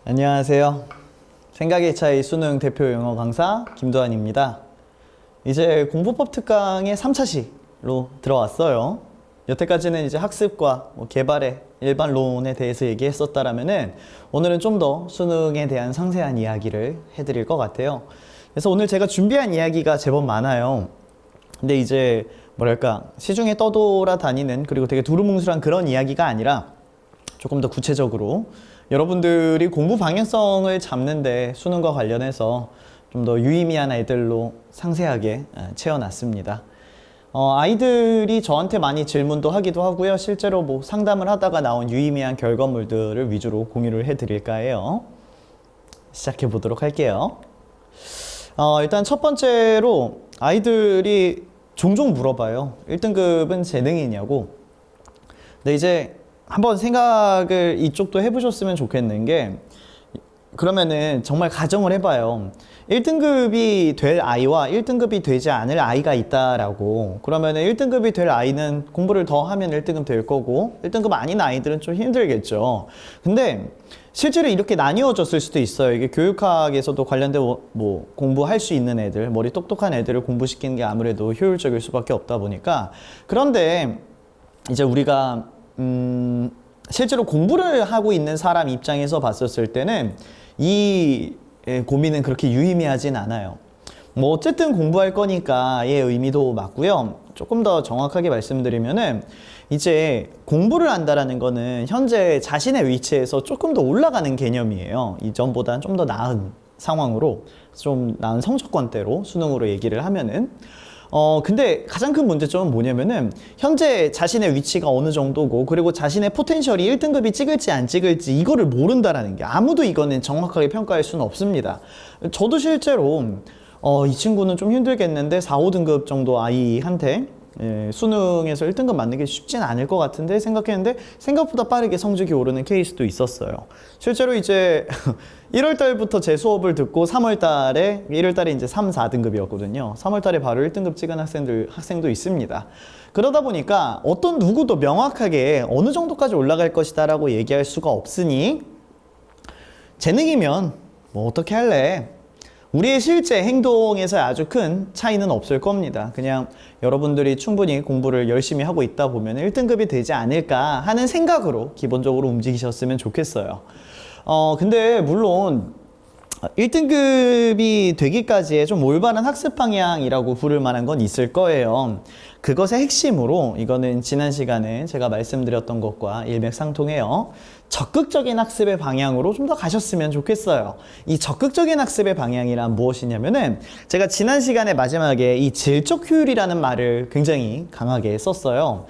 안녕하세요. 생각의 차이 수능 대표 영어 강사 김도환입니다. 이제 공부법 특강의 3차 시로 들어왔어요. 여태까지는 이제 학습과 개발의 일반론에 대해서 얘기했었다라면은 오늘은 좀 더 수능에 대한 상세한 이야기를 해드릴 것 같아요. 그래서 오늘 제가 준비한 이야기가 제법 많아요. 근데 이제 뭐랄까 시중에 떠돌아다니는 그리고 되게 두루뭉술한 그런 이야기가 아니라 조금 더 구체적으로 여러분들이 공부 방향성을 잡는데 수능과 관련해서 좀 더 유의미한 아이들로 상세하게 채워놨습니다. 아이들이 저한테 많이 질문도 하기도 하고요. 실제로 뭐 상담을 하다가 나온 유의미한 결과물들을 위주로 공유를 해드릴까 해요. 시작해 보도록 할게요. 일단 첫 번째로 아이들이 종종 물어봐요. 1등급은 재능이냐고. 근데 이제 한번 생각을 이쪽도 해보셨으면 좋겠는 게, 그러면은 정말 가정을 해봐요. 1등급이 될 아이와 1등급이 되지 않을 아이가 있다라고. 그러면은 1등급이 될 아이는 공부를 더 하면 1등급 될 거고 1등급 아닌 아이들은 좀 힘들겠죠. 근데 실제로 이렇게 나뉘어졌을 수도 있어요. 이게 교육학에서도 관련된 뭐 공부할 수 있는 애들, 머리 똑똑한 애들을 공부시키는 게 아무래도 효율적일 수밖에 없다 보니까. 그런데 이제 우리가 실제로 공부를 하고 있는 사람 입장에서 봤었을 때는 이 고민은 그렇게 유의미하진 않아요. 뭐 어쨌든 공부할 거니까의 의미도 맞고요. 조금 더 정확하게 말씀드리면은 이제 공부를 한다라는 거는 현재 자신의 위치에서 조금 더 올라가는 개념이에요. 이전보다는 좀 더 나은 상황으로, 좀 나은 성적권대로 수능으로 얘기를 하면은. 근데 가장 큰 문제점은 뭐냐면은 현재 자신의 위치가 어느 정도고, 그리고 자신의 포텐셜이 1등급이 찍을지 안 찍을지 이거를 모른다라는 게, 아무도 이거는 정확하게 평가할 수는 없습니다. 저도 실제로 이 친구는 좀 힘들겠는데 4, 5등급 정도 아이한테 수능에서 1등급 맞는 게 쉽진 않을 것 같은데 생각했는데 생각보다 빠르게 성적이 오르는 케이스도 있었어요. 실제로 이제 1월 달부터 제 수업을 듣고 3월 달에, 1월 달에 이제 3, 4등급이었거든요. 3월 달에 바로 1등급 찍은 학생도 있습니다. 그러다 보니까 어떤 누구도 명확하게 어느 정도까지 올라갈 것이다 라고 얘기할 수가 없으니, 재능이면 뭐 어떻게 할래? 우리의 실제 행동에서 아주 큰 차이는 없을 겁니다. 그냥 여러분들이 충분히 공부를 열심히 하고 있다 보면 1등급이 되지 않을까 하는 생각으로 기본적으로 움직이셨으면 좋겠어요. 근데 물론 1등급이 되기까지의 좀 올바른 학습 방향이라고 부를 만한 건 있을 거예요. 그것의 핵심으로, 이거는 지난 시간에 제가 말씀드렸던 것과 일맥상통해요. 적극적인 학습의 방향으로 좀 더 가셨으면 좋겠어요. 이 적극적인 학습의 방향이란 무엇이냐면은, 제가 지난 시간에 마지막에 이 질적 효율이라는 말을 굉장히 강하게 썼어요.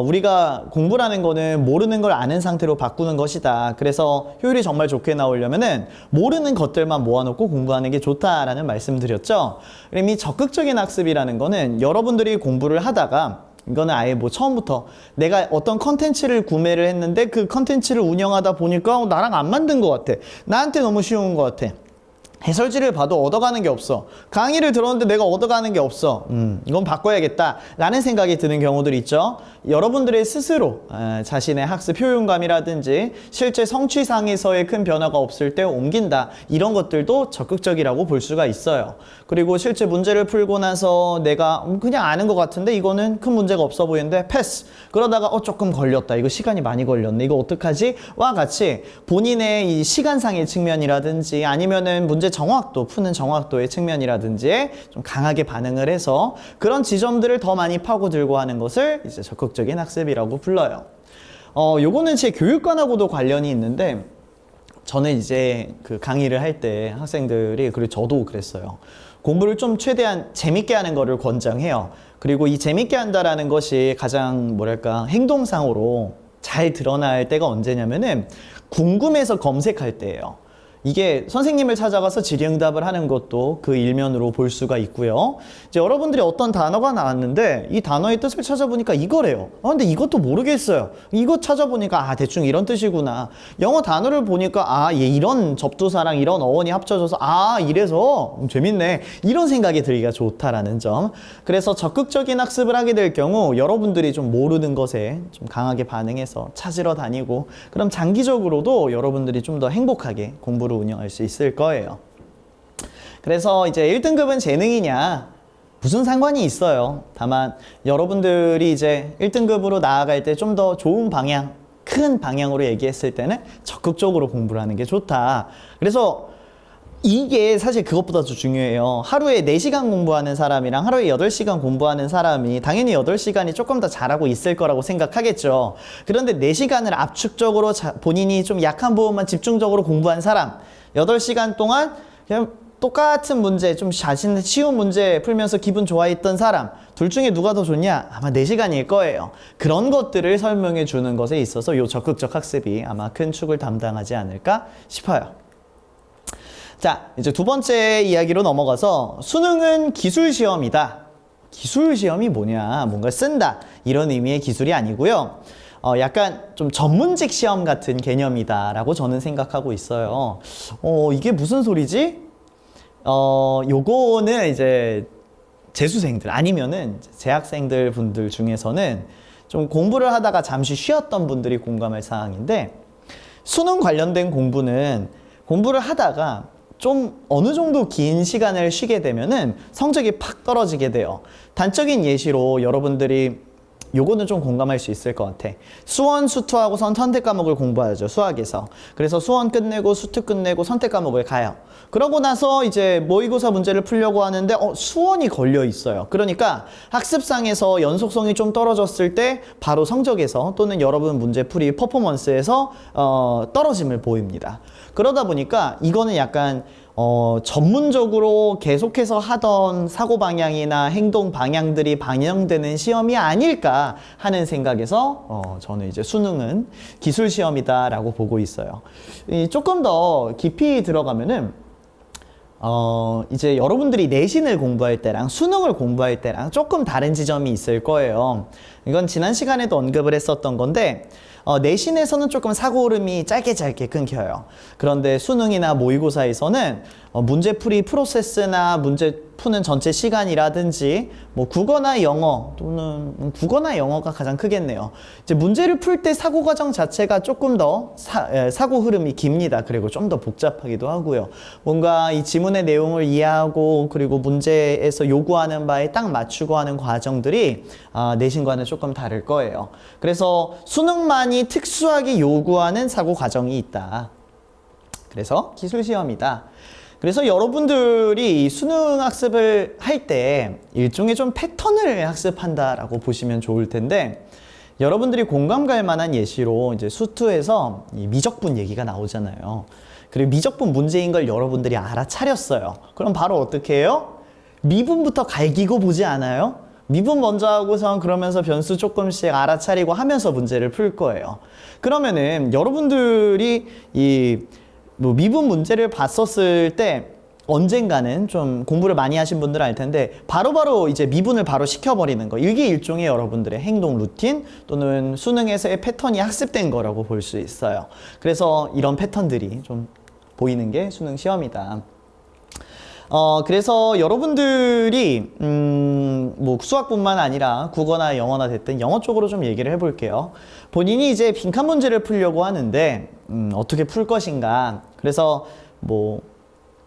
우리가 공부라는 거는 모르는 걸 아는 상태로 바꾸는 것이다. 그래서 효율이 정말 좋게 나오려면은 모르는 것들만 모아놓고 공부하는 게 좋다라는 말씀드렸죠. 그럼 이 적극적인 학습이라는 거는 여러분들이 공부를 하다가, 이거는 아예 뭐 처음부터 내가 어떤 컨텐츠를 구매를 했는데 그 컨텐츠를 운영하다 보니까 나랑 안 맞는 것 같아. 나한테 너무 쉬운 것 같아. 해설지를 봐도 얻어가는 게 없어. 강의를 들었는데 내가 얻어가는 게 없어. 이건 바꿔야겠다 라는 생각이 드는 경우들이 있죠. 여러분들의 스스로 자신의 학습 효용감이라든지 실제 성취상에서의 큰 변화가 없을 때 옮긴다, 이런 것들도 적극적이라고 볼 수가 있어요. 그리고 실제 문제를 풀고 나서 내가 그냥 아는 것 같은데 이거는 큰 문제가 없어 보이는데 패스, 그러다가 조금 걸렸다, 이거 시간이 많이 걸렸네, 이거 어떡하지? 와 같이 본인의 이 시간상의 측면이라든지 아니면은 문제 정확도, 푸는 정확도의 측면이라든지 좀 강하게 반응을 해서 그런 지점들을 더 많이 파고들고 하는 것을 이제 적극적인 학습이라고 불러요. 요거는 제 교육관하고도 관련이 있는데, 저는 이제 그 강의를 할 때 학생들이, 그리고 저도 그랬어요. 공부를 좀 최대한 재밌게 하는 거를 권장해요. 그리고 이 재밌게 한다라는 것이 가장 뭐랄까 행동상으로 잘 드러날 때가 언제냐면은 궁금해서 검색할 때예요. 이게 선생님을 찾아가서 질의응답을 하는 것도 그 일면으로 볼 수가 있고요. 이제 여러분들이 어떤 단어가 나왔는데 이 단어의 뜻을 찾아보니까 이거래요. 근데 이것도 모르겠어요. 이거 찾아보니까 대충 이런 뜻이구나. 영어 단어를 보니까 얘 이런 접두사랑 이런 어원이 합쳐져서 이래서 재밌네. 이런 생각이 들기가 좋다라는 점. 그래서 적극적인 학습을 하게 될 경우 여러분들이 좀 모르는 것에 좀 강하게 반응해서 찾으러 다니고, 그럼 장기적으로도 여러분들이 좀 더 행복하게 공부를 운영할 수 있을 거예요. 그래서 이제 1등급은 재능이냐? 무슨 상관이 있어요. 다만 여러분들이 이제 1등급으로 나아갈 때 좀 더 좋은 방향, 큰 방향으로 얘기했을 때는 적극적으로 공부를 하는 게 좋다. 그래서 이게 사실 그것보다 더 중요해요. 하루에 4시간 공부하는 사람이랑 하루에 8시간 공부하는 사람이 당연히 8시간이 조금 더 잘하고 있을 거라고 생각하겠죠. 그런데 4시간을 압축적으로 본인이 좀 약한 부분만 집중적으로 공부한 사람, 8시간 동안 그냥 똑같은 문제, 좀 자신의 쉬운 문제 풀면서 기분 좋아했던 사람, 둘 중에 누가 더 좋냐? 아마 4시간일 거예요. 그런 것들을 설명해 주는 것에 있어서 이 적극적 학습이 아마 큰 축을 담당하지 않을까 싶어요. 자, 이제 두 번째 이야기로 넘어가서 수능은 기술 시험이다. 기술 시험이 뭐냐? 뭔가 쓴다. 이런 의미의 기술이 아니고요. 약간 좀 전문직 시험 같은 개념이다라고 저는 생각하고 있어요. 이게 무슨 소리지? 요거는 이제 재수생들 아니면은 재학생들 분들 중에서는 좀 공부를 하다가 잠시 쉬었던 분들이 공감할 사항인데, 수능 관련된 공부는 공부를 하다가 좀 어느 정도 긴 시간을 쉬게 되면은 성적이 팍 떨어지게 돼요. 단적인 예시로 여러분들이 요거는 좀 공감할 수 있을 것 같아. 수원, 수투하고선 선택 과목을 공부하죠, 수학에서. 그래서 수원 끝내고 수투 끝내고 선택 과목을 가요. 그러고 나서 이제 모의고사 문제를 풀려고 하는데 수원이 걸려 있어요. 그러니까 학습상에서 연속성이 좀 떨어졌을 때 바로 성적에서 또는 여러분 문제풀이 퍼포먼스에서 떨어짐을 보입니다. 그러다 보니까 이거는 약간 전문적으로 계속해서 하던 사고 방향이나 행동 방향들이 반영되는 시험이 아닐까 하는 생각에서 저는 이제 수능은 기술 시험이다라고 보고 있어요. 조금 더 깊이 들어가면은 이제 여러분들이 내신을 공부할 때랑 수능을 공부할 때랑 조금 다른 지점이 있을 거예요. 이건 지난 시간에도 언급을 했었던 건데, 내신에서는 조금 사고 흐름이 짧게 끊겨요. 그런데 수능이나 모의고사에서는 문제풀이 프로세스나 문제 푸는 전체 시간이라든지 뭐 국어나 영어 또는 국어나 영어가 가장 크겠네요. 이제 문제를 풀 때 사고 과정 자체가 조금 더 사고 흐름이 깁니다. 그리고 좀 더 복잡하기도 하고요. 뭔가 이 지문의 내용을 이해하고 그리고 문제에서 요구하는 바에 딱 맞추고 하는 과정들이 내신과는 조금 다를 거예요. 그래서 수능만이 특수하게 요구하는 사고 과정이 있다. 그래서 기술 시험이다. 그래서 여러분들이 수능 학습을 할 때 일종의 좀 패턴을 학습한다라고 보시면 좋을 텐데, 여러분들이 공감 갈 만한 예시로 이제 수투에서 이 미적분 얘기가 나오잖아요. 그리고 미적분 문제인 걸 여러분들이 알아차렸어요. 그럼 바로 어떻게 해요? 미분부터 갈기고 보지 않아요? 미분 먼저 하고선 그러면서 변수 조금씩 알아차리고 하면서 문제를 풀 거예요. 그러면은 여러분들이 미분 문제를 봤었을 때 언젠가는 좀 공부를 많이 하신 분들은 알 텐데 바로바로 이제 미분을 바로 시켜버리는 거, 이게 일종의 여러분들의 행동 루틴 또는 수능에서의 패턴이 학습된 거라고 볼 수 있어요. 그래서 이런 패턴들이 좀 보이는 게 수능 시험이다. 그래서 여러분들이 뭐 수학뿐만 아니라 국어나 영어나 됐든 영어 쪽으로 좀 얘기를 해볼게요. 본인이 이제 빈칸 문제를 풀려고 하는데 어떻게 풀 것인가. 그래서 뭐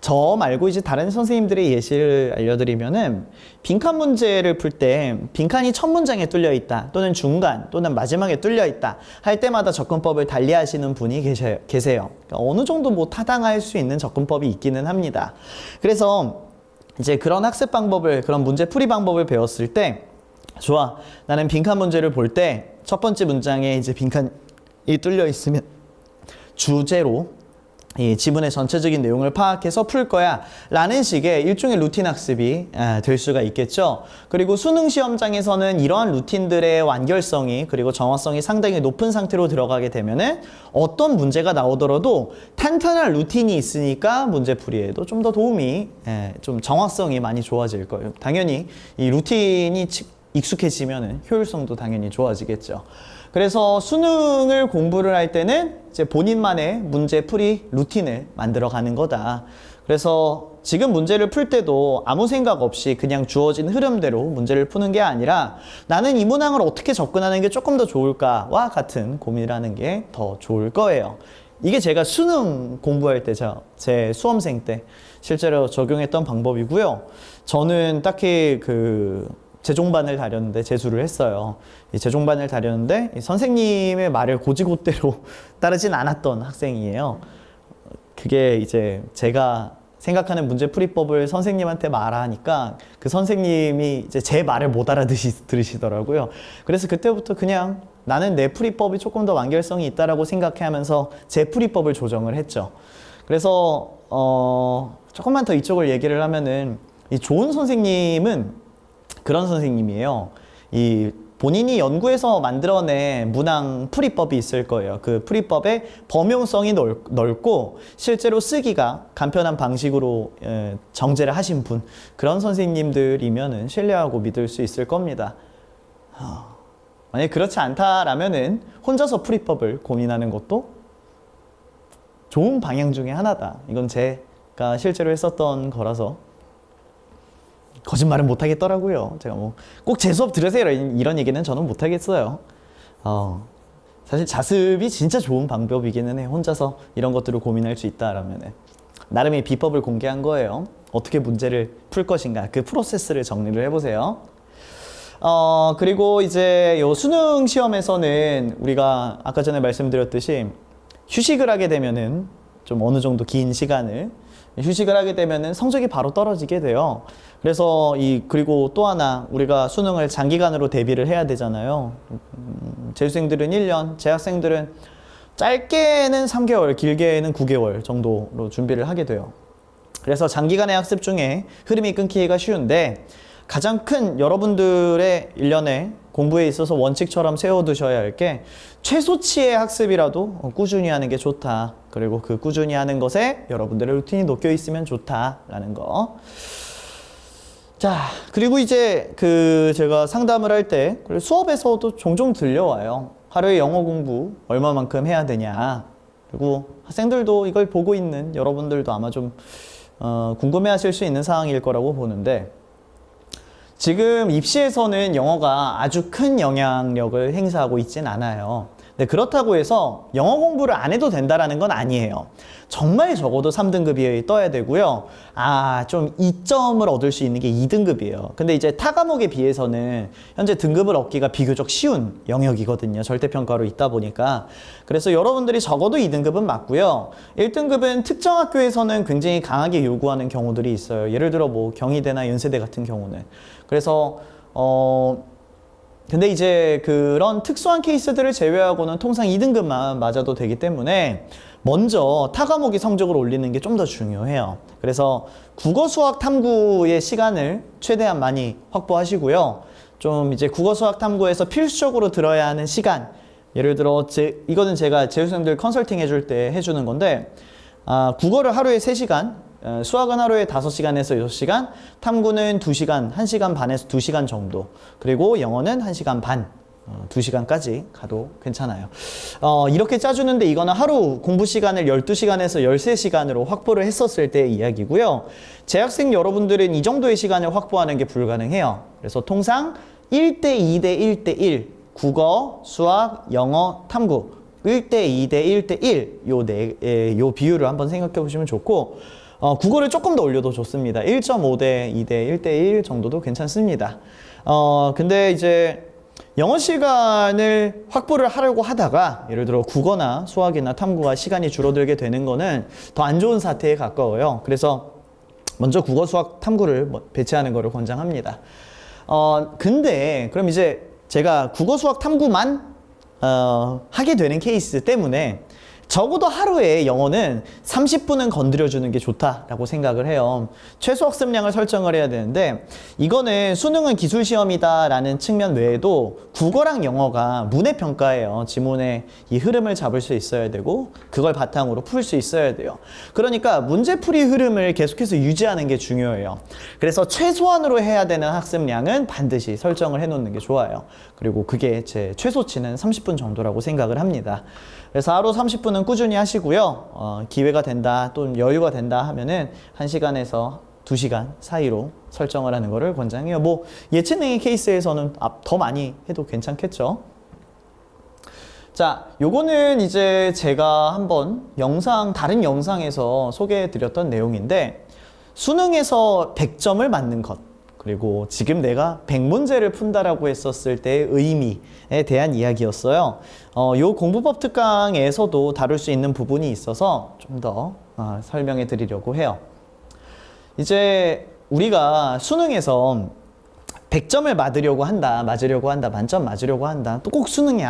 저 말고 이제 다른 선생님들의 예시를 알려드리면은, 빈칸 문제를 풀 때 빈칸이 첫 문장에 뚫려 있다 또는 중간 또는 마지막에 뚫려 있다 할 때마다 접근법을 달리 하시는 분이 계세요. 그러니까 어느 정도 뭐 타당할 수 있는 접근법이 있기는 합니다. 그래서 이제 그런 학습 방법을, 그런 문제 풀이 방법을 배웠을 때, 좋아, 나는 빈칸 문제를 볼 때 첫 번째 문장에 이제 빈칸이 뚫려 있으면 주제로 이 지문의 전체적인 내용을 파악해서 풀 거야 라는 식의 일종의 루틴 학습이 될 수가 있겠죠. 그리고 수능 시험장에서는 이러한 루틴들의 완결성이 그리고 정확성이 상당히 높은 상태로 들어가게 되면은 어떤 문제가 나오더라도 탄탄한 루틴이 있으니까 문제풀이에도 좀 더 도움이 좀 정확성이 많이 좋아질 거예요. 당연히 이 루틴이 익숙해지면은 효율성도 당연히 좋아지겠죠. 그래서 수능을 공부를 할 때는 이제 본인만의 문제풀이 루틴을 만들어 가는 거다. 그래서 지금 문제를 풀 때도 아무 생각 없이 그냥 주어진 흐름대로 문제를 푸는 게 아니라 나는 이 문항을 어떻게 접근하는 게 조금 더 좋을까와 같은 고민을 하는 게 더 좋을 거예요. 이게 제가 수능 공부할 때 제 수험생 때 실제로 적용했던 방법이고요. 저는 딱히 재종반을 다녔는데 재수를 했어요. 이 재종반을 다녔는데 이 선생님의 말을 고지고대로 따르진 않았던 학생이에요. 그게 이제 제가 생각하는 문제풀이법을 선생님한테 말하니까 그 선생님이 이제 제 말을 못 알아들으시더라고요. 그래서 그때부터 그냥 나는 내 풀이법이 조금 더 완결성이 있다라고 생각해 하면서 제 풀이법을 조정을 했죠. 그래서 조금만 더 이쪽을 얘기를 하면은 이 좋은 선생님은 그런 선생님이에요. 이 본인이 연구해서 만들어낸 문항 풀이법이 있을 거예요. 그 풀이법의 범용성이 넓고 실제로 쓰기가 간편한 방식으로 정제를 하신 분, 그런 선생님들이면은 신뢰하고 믿을 수 있을 겁니다. 만약에 그렇지 않다라면은 혼자서 풀이법을 고민하는 것도 좋은 방향 중에 하나다. 이건 제가 실제로 했었던 거라서 거짓말은 못 하겠더라고요. 제가 뭐 꼭 제 수업 들으세요 이런 얘기는 저는 못 하겠어요. 사실 자습이 진짜 좋은 방법이기는 해. 혼자서 이런 것들을 고민할 수 있다라면 나름의 비법을 공개한 거예요. 어떻게 문제를 풀 것인가 그 프로세스를 정리를 해보세요. 그리고 이제 요 수능 시험에서는 우리가 아까 전에 말씀드렸듯이 휴식을 하게 되면은 좀 어느 정도 긴 시간을 휴식을 하게 되면은 성적이 바로 떨어지게 돼요. 그래서 그리고 또 하나 우리가 수능을 장기간으로 대비를 해야 되잖아요. 재수생들은 1년, 재학생들은 짧게는 3개월, 길게는 9개월 정도로 준비를 하게 돼요. 그래서 장기간의 학습 중에 흐름이 끊기기가 쉬운데 가장 큰 여러분들의 1년의 공부에 있어서 원칙처럼 세워두셔야 할 게 최소치의 학습이라도 꾸준히 하는 게 좋다. 그리고 그 꾸준히 하는 것에 여러분들의 루틴이 녹여 있으면 좋다라는 거. 자, 그리고 이제 제가 상담을 할 때 수업에서도 종종 들려와요. 하루에 영어 공부 얼마만큼 해야 되냐. 그리고 학생들도 이걸 보고 있는 여러분들도 아마 좀 궁금해하실 수 있는 사항일 거라고 보는데 지금 입시에서는 영어가 아주 큰 영향력을 행사하고 있진 않아요. 근데 그렇다고 해서 영어 공부를 안 해도 된다라는 건 아니에요. 정말 적어도 3등급이 떠야 되고요. 좀 2점을 얻을 수 있는 게 2등급이에요. 근데 이제 타 과목에 비해서는 현재 등급을 얻기가 비교적 쉬운 영역이거든요. 절대평가로 있다 보니까. 그래서 여러분들이 적어도 2등급은 맞고요. 1등급은 특정 학교에서는 굉장히 강하게 요구하는 경우들이 있어요. 예를 들어 뭐 경희대나 연세대 같은 경우는. 그래서 근데 이제 그런 특수한 케이스들을 제외하고는 통상 2등급만 맞아도 되기 때문에 먼저 타 과목의 성적을 올리는 게 좀 더 중요해요. 그래서 국어, 수학, 탐구의 시간을 최대한 많이 확보하시고요. 좀 이제 국어, 수학, 탐구에서 필수적으로 들어야 하는 시간, 예를 들어 이거는 제가 재수생들 컨설팅 해줄 때 해주는 건데 국어를 하루에 3시간, 수학은 하루에 5시간에서 6시간, 탐구는 2시간, 1시간 반에서 2시간 정도, 그리고 영어는 1시간 반, 2시간까지 가도 괜찮아요. 이렇게 짜주는데 이거는 하루 공부 시간을 12시간에서 13시간으로 확보를 했었을 때의 이야기고요. 재학생 여러분들은 이 정도의 시간을 확보하는 게 불가능해요. 그래서 통상 1대 2대 1대 1, 국어, 수학, 영어, 탐구 1대 2대 1대 1 요 비율을 한번 생각해 보시면 좋고 국어를 조금 더 올려도 좋습니다. 1.5대 2대 1대 1 정도도 괜찮습니다. 근데 이제 영어 시간을 확보를 하려고 하다가 예를 들어 국어나 수학이나 탐구가 시간이 줄어들게 되는 거는 더 안 좋은 사태에 가까워요. 그래서 먼저 국어, 수학, 탐구를 배치하는 거를 권장합니다. 근데 그럼 이제 제가 국어, 수학, 탐구만 하게 되는 케이스 때문에 적어도 하루에 영어는 30분은 건드려주는 게 좋다라고 생각을 해요. 최소 학습량을 설정을 해야 되는데 이거는 수능은 기술시험이다라는 측면 외에도 국어랑 영어가 문해평가예요. 지문의 이 흐름을 잡을 수 있어야 되고 그걸 바탕으로 풀 수 있어야 돼요. 그러니까 문제풀이 흐름을 계속해서 유지하는 게 중요해요. 그래서 최소한으로 해야 되는 학습량은 반드시 설정을 해놓는 게 좋아요. 그리고 그게 제 최소치는 30분 정도라고 생각을 합니다. 그래서 하루 30분은 꾸준히 하시고요. 기회가 된다, 또 여유가 된다 하면은 1시간에서 2시간 사이로 설정을 하는 거를 권장해요. 뭐 예체능의 케이스에서는 더 많이 해도 괜찮겠죠. 자, 요거는 이제 제가 한번 다른 영상에서 소개해 드렸던 내용인데 수능에서 100점을 맞는 것, 그리고 지금 내가 100문제를 푼다라고 했었을 때의 의미에 대한 이야기였어요. 요 공부법 특강에서도 다룰 수 있는 부분이 있어서 좀 더 설명해 드리려고 해요. 이제 우리가 수능에서 100점을 맞으려고 한다, 만점 맞으려고 한다. 또 꼭 수능이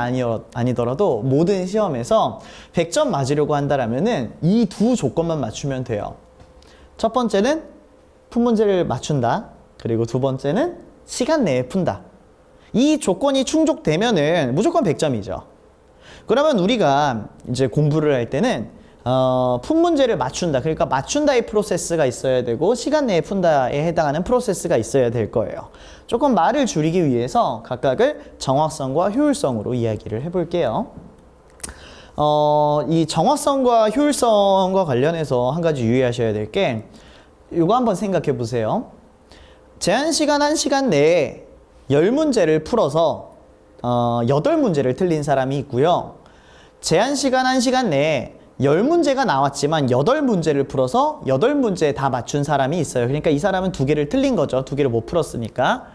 아니더라도 모든 시험에서 100점 맞으려고 한다라면은 이 두 조건만 맞추면 돼요. 첫 번째는 푼 문제를 맞춘다. 그리고 두 번째는 시간 내에 푼다. 이 조건이 충족되면은 무조건 100점이죠. 그러면 우리가 이제 공부를 할 때는 푼 문제를 맞춘다. 그러니까 맞춘다의 프로세스가 있어야 되고 시간 내에 푼다에 해당하는 프로세스가 있어야 될 거예요. 조금 말을 줄이기 위해서 각각을 정확성과 효율성으로 이야기를 해볼게요. 이 정확성과 효율성과 관련해서 한 가지 유의하셔야 될 게 이거 한번 생각해 보세요. 제한시간 1시간 내에 10문제를 풀어서 8문제를 틀린 사람이 있고요. 제한시간 1시간 내에 10문제가 나왔지만 8문제를 풀어서 8문제 다 맞춘 사람이 있어요. 그러니까 이 사람은 2개를 틀린 거죠. 2개를 못 풀었으니까.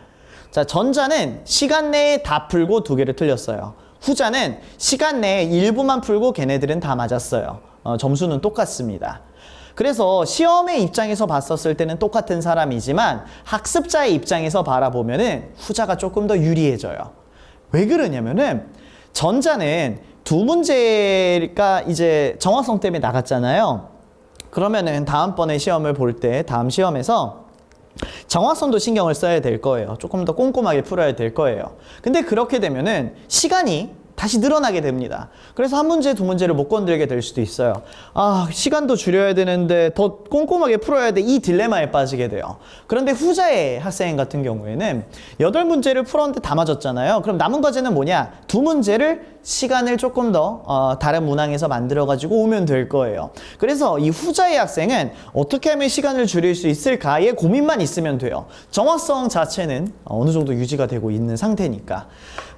자, 전자는 시간 내에 다 풀고 2개를 틀렸어요. 후자는 시간 내에 일부만 풀고 걔네들은 다 맞았어요. 점수는 똑같습니다. 그래서 시험의 입장에서 봤었을 때는 똑같은 사람이지만 학습자의 입장에서 바라보면은 후자가 조금 더 유리해져요. 왜 그러냐면은 전자는 2문제가 이제 정확성 때문에 나갔잖아요. 그러면은 다음번에 시험을 볼 때 다음 시험에서 정확성도 신경을 써야 될 거예요. 조금 더 꼼꼼하게 풀어야 될 거예요. 근데 그렇게 되면은 시간이 다시 늘어나게 됩니다. 그래서 1문제, 2문제를 못 건들게 될 수도 있어요. 시간도 줄여야 되는데 더 꼼꼼하게 풀어야 돼. 이 딜레마에 빠지게 돼요. 그런데 후자의 학생 같은 경우에는 8문제를 풀었는데 다 맞았잖아요. 그럼 남은 과제는 뭐냐? 2문제를 시간을 조금 더 다른 문항에서 만들어가지고 오면 될 거예요. 그래서 이 후자의 학생은 어떻게 하면 시간을 줄일 수 있을까의 고민만 있으면 돼요. 정확성 자체는 어느 정도 유지가 되고 있는 상태니까.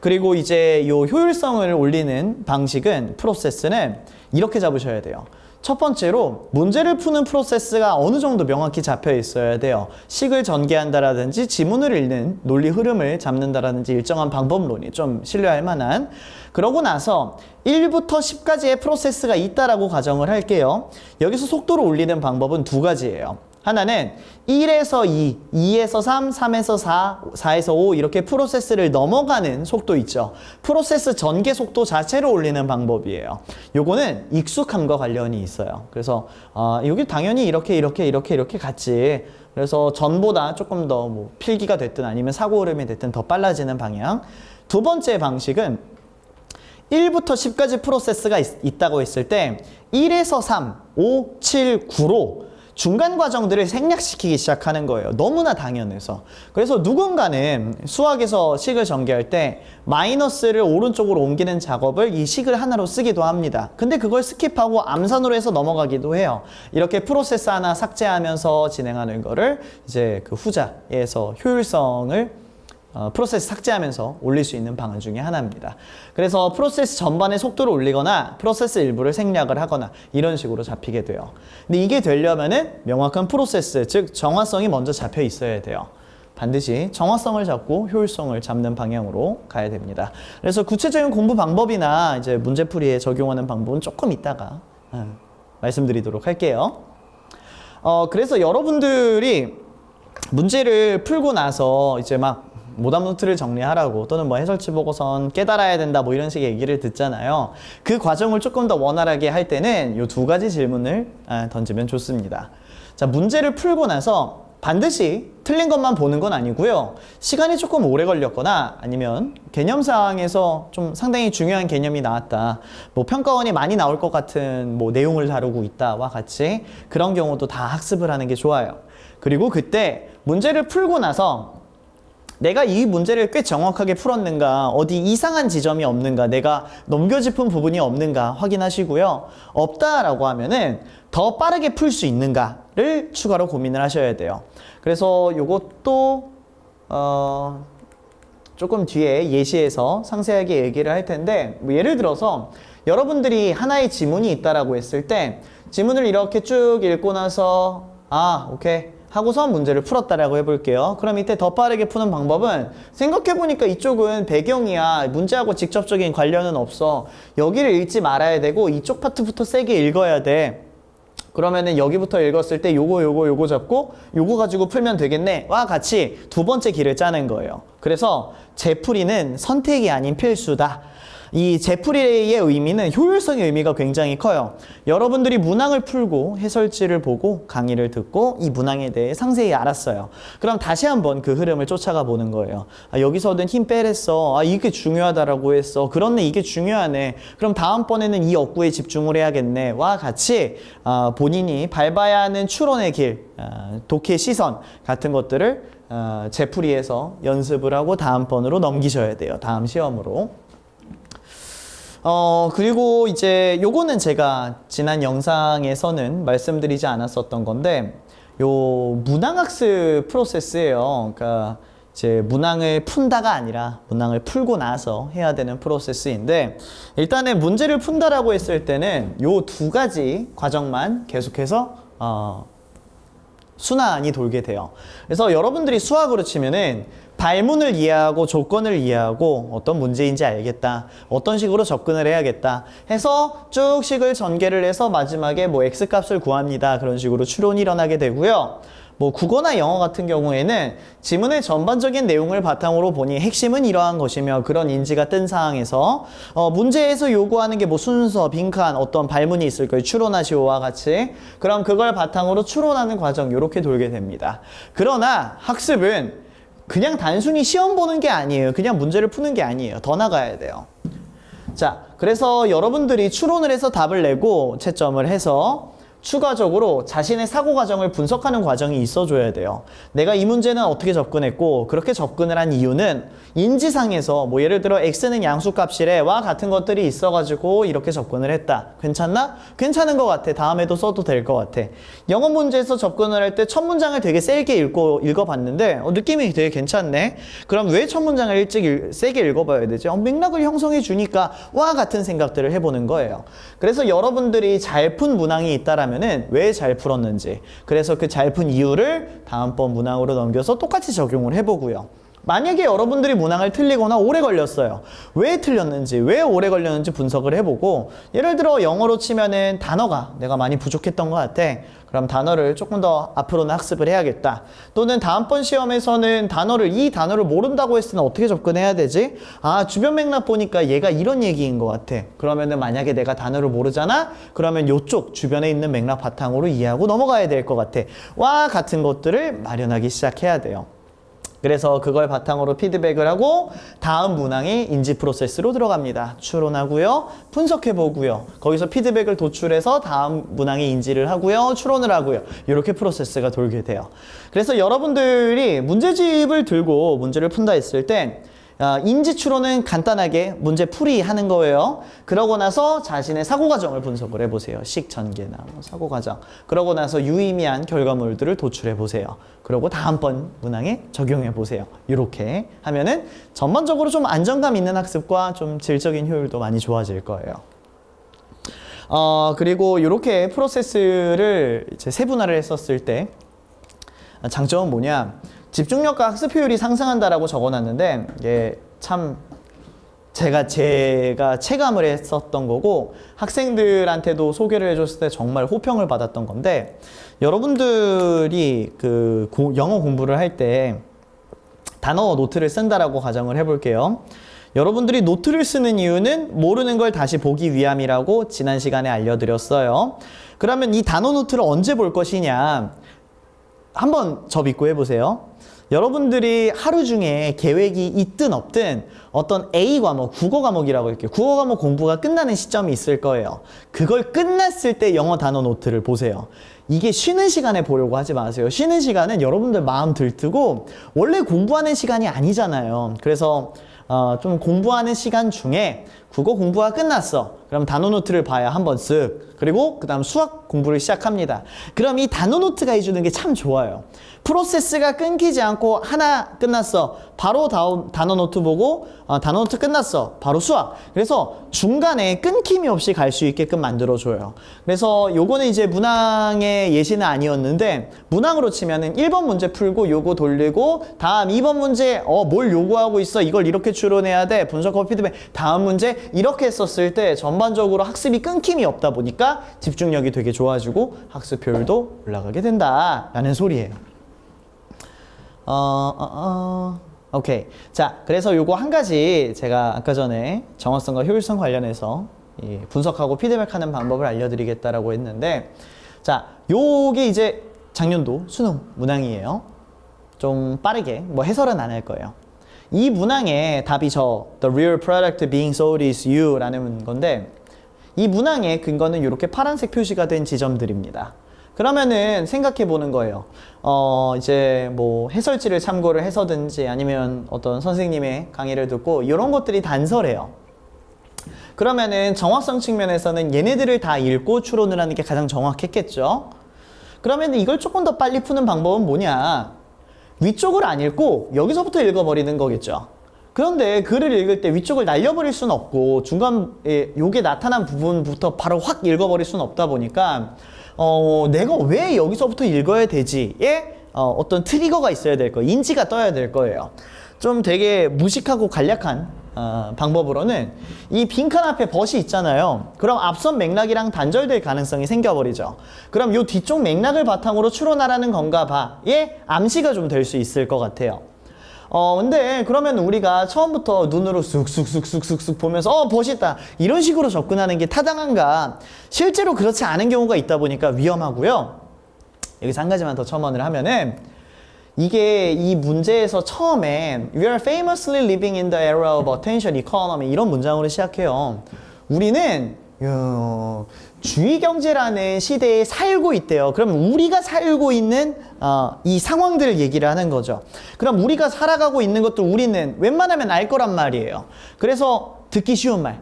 그리고 이제 이 효율성을 올리는 방식은, 프로세스는 이렇게 잡으셔야 돼요. 첫 번째로 문제를 푸는 프로세스가 어느 정도 명확히 잡혀 있어야 돼요. 식을 전개한다라든지 지문을 읽는 논리 흐름을 잡는다라든지 일정한 방법론이 좀 신뢰할 만한. 그러고 나서 1부터 10까지의 프로세스가 있다라고 가정을 할게요. 여기서 속도를 올리는 방법은 2가지예요. 하나는 1에서 2, 2에서 3, 3에서 4, 4에서 5 이렇게 프로세스를 넘어가는 속도 있죠. 프로세스 전개 속도 자체를 올리는 방법이에요. 요거는 익숙함과 관련이 있어요. 그래서 여기 당연히 이렇게 같이, 그래서 전보다 조금 더 뭐 필기가 됐든 아니면 사고 흐름이 됐든 더 빨라지는 방향. 두 번째 방식은 1부터 10까지 프로세스가 있다고 했을 때 1에서 3, 5, 7, 9로 중간 과정들을 생략시키기 시작하는 거예요. 너무나 당연해서. 그래서 누군가는 수학에서 식을 전개할 때 마이너스를 오른쪽으로 옮기는 작업을 이 식을 하나로 쓰기도 합니다. 근데 그걸 스킵하고 암산으로 해서 넘어가기도 해요. 이렇게 프로세스 하나 삭제하면서 진행하는 거를 이제 그 후자에서 효율성을 프로세스 삭제하면서 올릴 수 있는 방안 중에 하나입니다. 그래서 프로세스 전반의 속도를 올리거나 프로세스 일부를 생략을 하거나 이런 식으로 잡히게 돼요. 근데 이게 되려면은 명확한 프로세스, 즉 정확성이 먼저 잡혀 있어야 돼요. 반드시 정확성을 잡고 효율성을 잡는 방향으로 가야 됩니다. 그래서 구체적인 공부 방법이나 이제 문제풀이에 적용하는 방법은 조금 이따가 말씀드리도록 할게요. 그래서 여러분들이 문제를 풀고 나서 이제 막 모담 노트를 정리하라고 또는 뭐 해설지 보고선 깨달아야 된다 뭐 이런 식의 얘기를 듣잖아요. 그 과정을 조금 더 원활하게 할 때는 이 두 가지 질문을 던지면 좋습니다. 자, 문제를 풀고 나서 반드시 틀린 것만 보는 건 아니고요. 시간이 조금 오래 걸렸거나 아니면 개념상에서 좀 상당히 중요한 개념이 나왔다. 뭐 평가원이 많이 나올 것 같은 뭐 내용을 다루고 있다와 같이 그런 경우도 다 학습을 하는 게 좋아요. 그리고 그때 문제를 풀고 나서 내가 이 문제를 꽤 정확하게 풀었는가, 어디 이상한 지점이 없는가, 내가 넘겨짚은 부분이 없는가 확인하시고요. 없다라고 하면은 더 빠르게 풀 수 있는가를 추가로 고민을 하셔야 돼요. 그래서 요것도 조금 뒤에 예시에서 상세하게 얘기를 할 텐데, 뭐 예를 들어서 여러분들이 하나의 지문이 있다라고 했을 때 지문을 이렇게 쭉 읽고 나서 오케이 하고서 문제를 풀었다라고 해볼게요. 그럼 이때 더 빠르게 푸는 방법은 생각해보니까 이쪽은 배경이야. 문제하고 직접적인 관련은 없어. 여기를 읽지 말아야 되고 이쪽 파트부터 세게 읽어야 돼. 그러면은 여기부터 읽었을 때 요거 잡고 요거 가지고 풀면 되겠네 와 같이 두 번째 길을 짜는 거예요. 그래서 재풀이는 선택이 아닌 필수다. 이 재풀이의 의미는 효율성의 의미가 굉장히 커요. 여러분들이 문항을 풀고 해설지를 보고 강의를 듣고 이 문항에 대해 상세히 알았어요. 그럼 다시 한번 그 흐름을 쫓아가 보는 거예요. 여기서는 힘 빼랬어. 이게 중요하다라고 했어. 그렇네, 이게 중요하네. 그럼 다음번에는 이 어구에 집중을 해야겠네 와 같이 본인이 밟아야 하는 추론의 길, 독해 시선 같은 것들을 재풀이해서 연습을 하고 다음번으로 넘기셔야 돼요. 다음 시험으로. 그리고 이제 요거는 제가 지난 영상에서는 말씀드리지 않았었던 건데, 요 문항학습 프로세스예요. 그러니까 이제 문항을 푼다가 아니라 문항을 풀고 나서 해야 되는 프로세스인데, 일단은 문제를 푼다라고 했을 때는 요 두 가지 과정만 계속해서 순환이 돌게 돼요. 그래서 여러분들이 수학으로 치면은 발문을 이해하고 조건을 이해하고 어떤 문제인지 알겠다, 어떤 식으로 접근을 해야겠다 해서 쭉 식을 전개를 해서 마지막에 뭐 X값을 구합니다. 그런 식으로 추론이 일어나게 되고요. 뭐 국어나 영어 같은 경우에는 지문의 전반적인 내용을 바탕으로 보니 핵심은 이러한 것이며 그런 인지가 뜬 상황에서 문제에서 요구하는 게 뭐 순서, 빈칸, 어떤 발문이 있을 거예요. 추론하시오와 같이. 그럼 그걸 바탕으로 추론하는 과정 이렇게 돌게 됩니다. 그러나 학습은 그냥 단순히 시험 보는 게 아니에요. 그냥 문제를 푸는 게 아니에요. 더 나가야 돼요. 자, 그래서 여러분들이 추론을 해서 답을 내고 채점을 해서 추가적으로 자신의 사고 과정을 분석하는 과정이 있어줘야 돼요. 내가 이 문제는 어떻게 접근했고 그렇게 접근을 한 이유는 인지상에서 뭐 예를 들어 x는 양수값이래 와 같은 것들이 있어가지고 이렇게 접근을 했다. 괜찮나? 괜찮은 것 같아. 다음에도 써도 될 것 같아. 영어 문제에서 접근을 할 때 첫 문장을 되게 세게 읽어봤는데 느낌이 되게 괜찮네. 그럼 왜 첫 문장을 세게 읽어봐야 되지? 맥락을 형성해 주니까 와 같은 생각들을 해보는 거예요. 그래서 여러분들이 잘 푼 문항이 있다라면 왜 잘 풀었는지, 그래서 그 잘 푼 이유를 다음번 문항으로 넘겨서 똑같이 적용을 해보고요. 만약에 여러분들이 문항을 틀리거나 오래 걸렸어요. 왜 틀렸는지, 왜 오래 걸렸는지 분석을 해보고, 예를 들어 영어로 치면은 단어가 내가 많이 부족했던 것 같아. 그럼 단어를 조금 더 앞으로는 학습을 해야겠다. 또는 다음번 시험에서는 이 단어를 모른다고 했을 때는 어떻게 접근해야 되지? 주변 맥락 보니까 얘가 이런 얘기인 것 같아. 그러면은 만약에 내가 단어를 모르잖아? 그러면 요쪽 주변에 있는 맥락 바탕으로 이해하고 넘어가야 될 것 같아. 와 같은 것들을 마련하기 시작해야 돼요. 그래서 그걸 바탕으로 피드백을 하고 다음 문항의 인지 프로세스로 들어갑니다. 추론하고요. 분석해보고요. 거기서 피드백을 도출해서 다음 문항의 인지를 하고요. 추론을 하고요. 이렇게 프로세스가 돌게 돼요. 그래서 여러분들이 문제집을 들고 문제를 푼다 했을 때 인지 추론은 간단하게 문제 풀이 하는 거예요. 그러고 나서 자신의 사고 과정을 분석을 해보세요. 식 전개나 사고 과정. 그러고 나서 유의미한 결과물들을 도출해 보세요. 그리고 다음번 문항에 적용해 보세요. 이렇게 하면은 전반적으로 좀 안정감 있는 학습과 좀 질적인 효율도 많이 좋아질 거예요. 그리고 이렇게 프로세스를 이제 세분화를 했었을 때 장점은 뭐냐? 집중력과 학습 효율이 상승한다라고 적어놨는데 이게 참 제가 체감을 했었던 거고 학생들한테도 소개를 해줬을 때 정말 호평을 받았던 건데, 여러분들이 영어 공부를 할 때 단어 노트를 쓴다라고 가정을 해볼게요. 여러분들이 노트를 쓰는 이유는 모르는 걸 다시 보기 위함이라고 지난 시간에 알려드렸어요. 그러면 이 단어 노트를 언제 볼 것이냐? 한번 접입고 해보세요. 여러분들이 하루 중에 계획이 있든 없든 어떤 A 과목, 국어 과목이라고 할게요. 국어 과목 공부가 끝나는 시점이 있을 거예요. 그걸 끝났을 때 영어 단어 노트를 보세요. 이게 쉬는 시간에 보려고 하지 마세요. 쉬는 시간은 여러분들 마음 들뜨고 원래 공부하는 시간이 아니잖아요. 그래서 좀 공부하는 시간 중에 국어 공부가 끝났어. 그럼 단어 노트를 봐야 한번 쓱. 그리고 그 다음 수학 공부를 시작합니다. 그럼 이 단어 노트가 해주는 게 참 좋아요. 프로세스가 끊기지 않고 하나 끝났어. 바로 다음 단어 노트 보고 단어 노트 끝났어. 바로 수학. 그래서 중간에 끊김이 없이 갈 수 있게끔 만들어줘요. 그래서 요거는 이제 문항의 예시는 아니었는데 문항으로 치면은 1번 문제 풀고 요거 돌리고 다음 2번 문제 뭘 요구하고 있어. 이걸 이렇게 추론해야 돼. 분석하고 피드백. 다음 문제 이렇게 했었을 때 전반적으로 학습이 끊김이 없다 보니까 집중력이 되게 좋아지고 학습 효율도 올라가게 된다라는 소리예요. 오케이. 자, 그래서 요거 한 가지 제가 아까 전에 정확성과 효율성 관련해서 분석하고 피드백하는 방법을 알려드리겠다라고 했는데, 자, 요게 이제 작년도 수능 문항이에요. 좀 빠르게 뭐 해설은 안 할 거예요. 이 문항의 답이 The real product being sold is you라는 건데, 이 문항의 근거는 이렇게 파란색 표시가 된 지점들입니다. 그러면은 생각해 보는 거예요. 이제 뭐 해설지를 참고를 해서든지 아니면 어떤 선생님의 강의를 듣고 이런 것들이 단서래요. 그러면은 정확성 측면에서는 얘네들을 다 읽고 추론을 하는 게 가장 정확했겠죠. 그러면 이걸 조금 더 빨리 푸는 방법은 뭐냐? 위쪽을 안 읽고 여기서부터 읽어버리는 거겠죠. 그런데 글을 읽을 때 위쪽을 날려버릴 수는 없고 중간에 요게 나타난 부분부터 바로 확 읽어버릴 수는 없다 보니까 내가 왜 여기서부터 읽어야 되지에 어떤 트리거가 있어야 될 거예요. 인지가 떠야 될 거예요. 좀 되게 무식하고 간략한 방법으로는 이 빈칸 앞에 벗이 있잖아요. 그럼 앞선 맥락이랑 단절될 가능성이 생겨버리죠. 그럼 요 뒤쪽 맥락을 바탕으로 추론하라는 건가 봐의 암시가 좀 될 수 있을 것 같아요. 근데 그러면 우리가 처음부터 눈으로 쑥쑥쑥쑥쑥 보면서 벗이 있다 이런 식으로 접근하는 게 타당한가? 실제로 그렇지 않은 경우가 있다 보니까 위험하고요. 여기서 한 가지만 더 첨언을 하면은 이게 이 문제에서 처음에 We are famously living in the era of attention economy 이런 문장으로 시작해요. 우리는 주의경제라는 시대에 살고 있대요. 그럼 우리가 살고 있는 이 상황들을 얘기를 하는 거죠. 그럼 우리가 살아가고 있는 것도 우리는 웬만하면 알 거란 말이에요. 그래서 듣기 쉬운 말,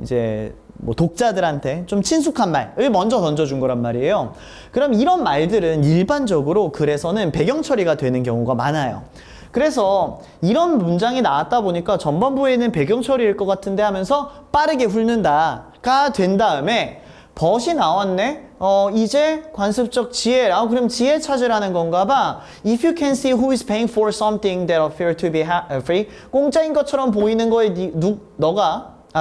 이제 뭐 독자들한테 좀 친숙한 말을 먼저 던져준 거란 말이에요. 그럼 이런 말들은 일반적으로 글에서는 배경 처리가 되는 경우가 많아요. 그래서 이런 문장이 나왔다 보니까 전반부에는 배경 처리일 것 같은데 하면서 빠르게 훑는다가 된 다음에 벗이 나왔네? 이제 관습적 지혜. 그럼 지혜 찾으라는 건가 봐. If you can see who is paying for something that appear to be free. 공짜인 것처럼 보이는 거에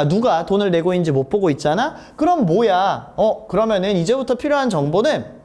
누가 돈을 내고 있는지 못 보고 있잖아? 그럼 뭐야? 그러면은 이제부터 필요한 정보는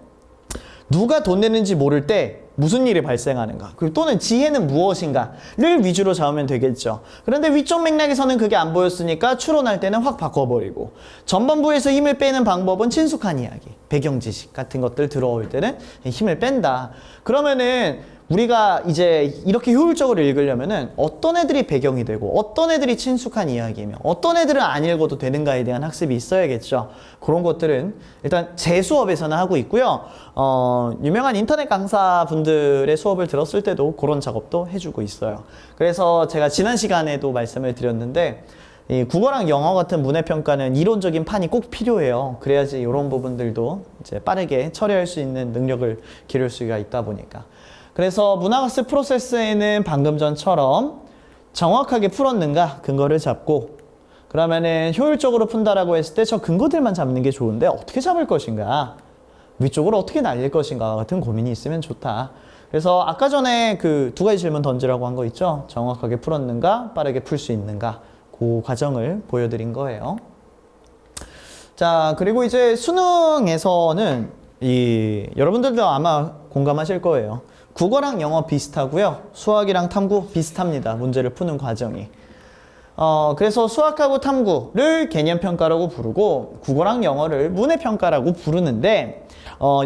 누가 돈 내는지 모를 때 무슨 일이 발생하는가? 또는 지혜는 무엇인가를 위주로 잡으면 되겠죠. 그런데 위쪽 맥락에서는 그게 안 보였으니까 추론할 때는 확 바꿔버리고 전반부에서 힘을 빼는 방법은 친숙한 이야기, 배경 지식 같은 것들 들어올 때는 힘을 뺀다. 그러면은 우리가 이제 이렇게 효율적으로 읽으려면은 어떤 애들이 배경이 되고 어떤 애들이 친숙한 이야기며 어떤 애들은 안 읽어도 되는가에 대한 학습이 있어야겠죠. 그런 것들은 일단 제 수업에서는 하고 있고요. 유명한 인터넷 강사분들의 수업을 들었을 때도 그런 작업도 해주고 있어요. 그래서 제가 지난 시간에도 말씀을 드렸는데 이 국어랑 영어 같은 문해평가는 이론적인 판이 꼭 필요해요. 그래야지 이런 부분들도 이제 빠르게 처리할 수 있는 능력을 기를 수가 있다 보니까. 그래서 문학학습 프로세스에는 방금 전처럼 정확하게 풀었는가 근거를 잡고 그러면은 효율적으로 푼다라고 했을 때 저 근거들만 잡는 게 좋은데 어떻게 잡을 것인가 위쪽으로 어떻게 날릴 것인가 같은 고민이 있으면 좋다. 그래서 아까 전에 그 두 가지 질문 던지라고 한 거 있죠. 정확하게 풀었는가 빠르게 풀 수 있는가 그 과정을 보여드린 거예요. 자, 그리고 이제 수능에서는 여러분들도 아마 공감하실 거예요. 국어랑 영어 비슷하고요. 수학이랑 탐구 비슷합니다. 문제를 푸는 과정이. 그래서 수학하고 탐구를 개념평가라고 부르고 국어랑 영어를 문해평가라고 부르는데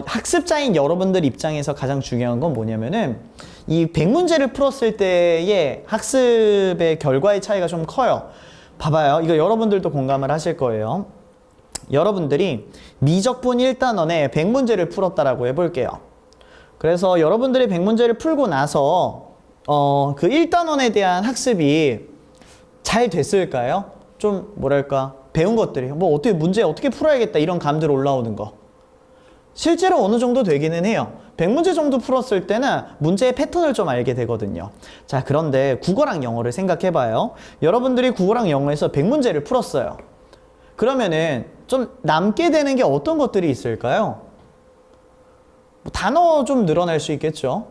학습자인 여러분들 입장에서 가장 중요한 건 뭐냐면은 이 100문제를 풀었을 때의 학습의 결과의 차이가 좀 커요. 봐봐요. 이거 여러분들도 공감을 하실 거예요. 여러분들이 미적분 1단원에 100문제를 풀었다라고 해볼게요. 그래서 여러분들이 100문제를 풀고 나서 그 1단원에 대한 학습이 잘 됐을까요? 좀 뭐랄까 배운 것들이 뭐 어떻게 문제 어떻게 풀어야겠다 이런 감들 올라오는 거 실제로 어느 정도 되기는 해요. 100문제 정도 풀었을 때는 문제의 패턴을 좀 알게 되거든요. 자, 그런데 국어랑 영어를 생각해봐요. 여러분들이 국어랑 영어에서 100문제를 풀었어요. 그러면은 좀 남게 되는 게 어떤 것들이 있을까요? 뭐 단어 좀 늘어날 수 있겠죠.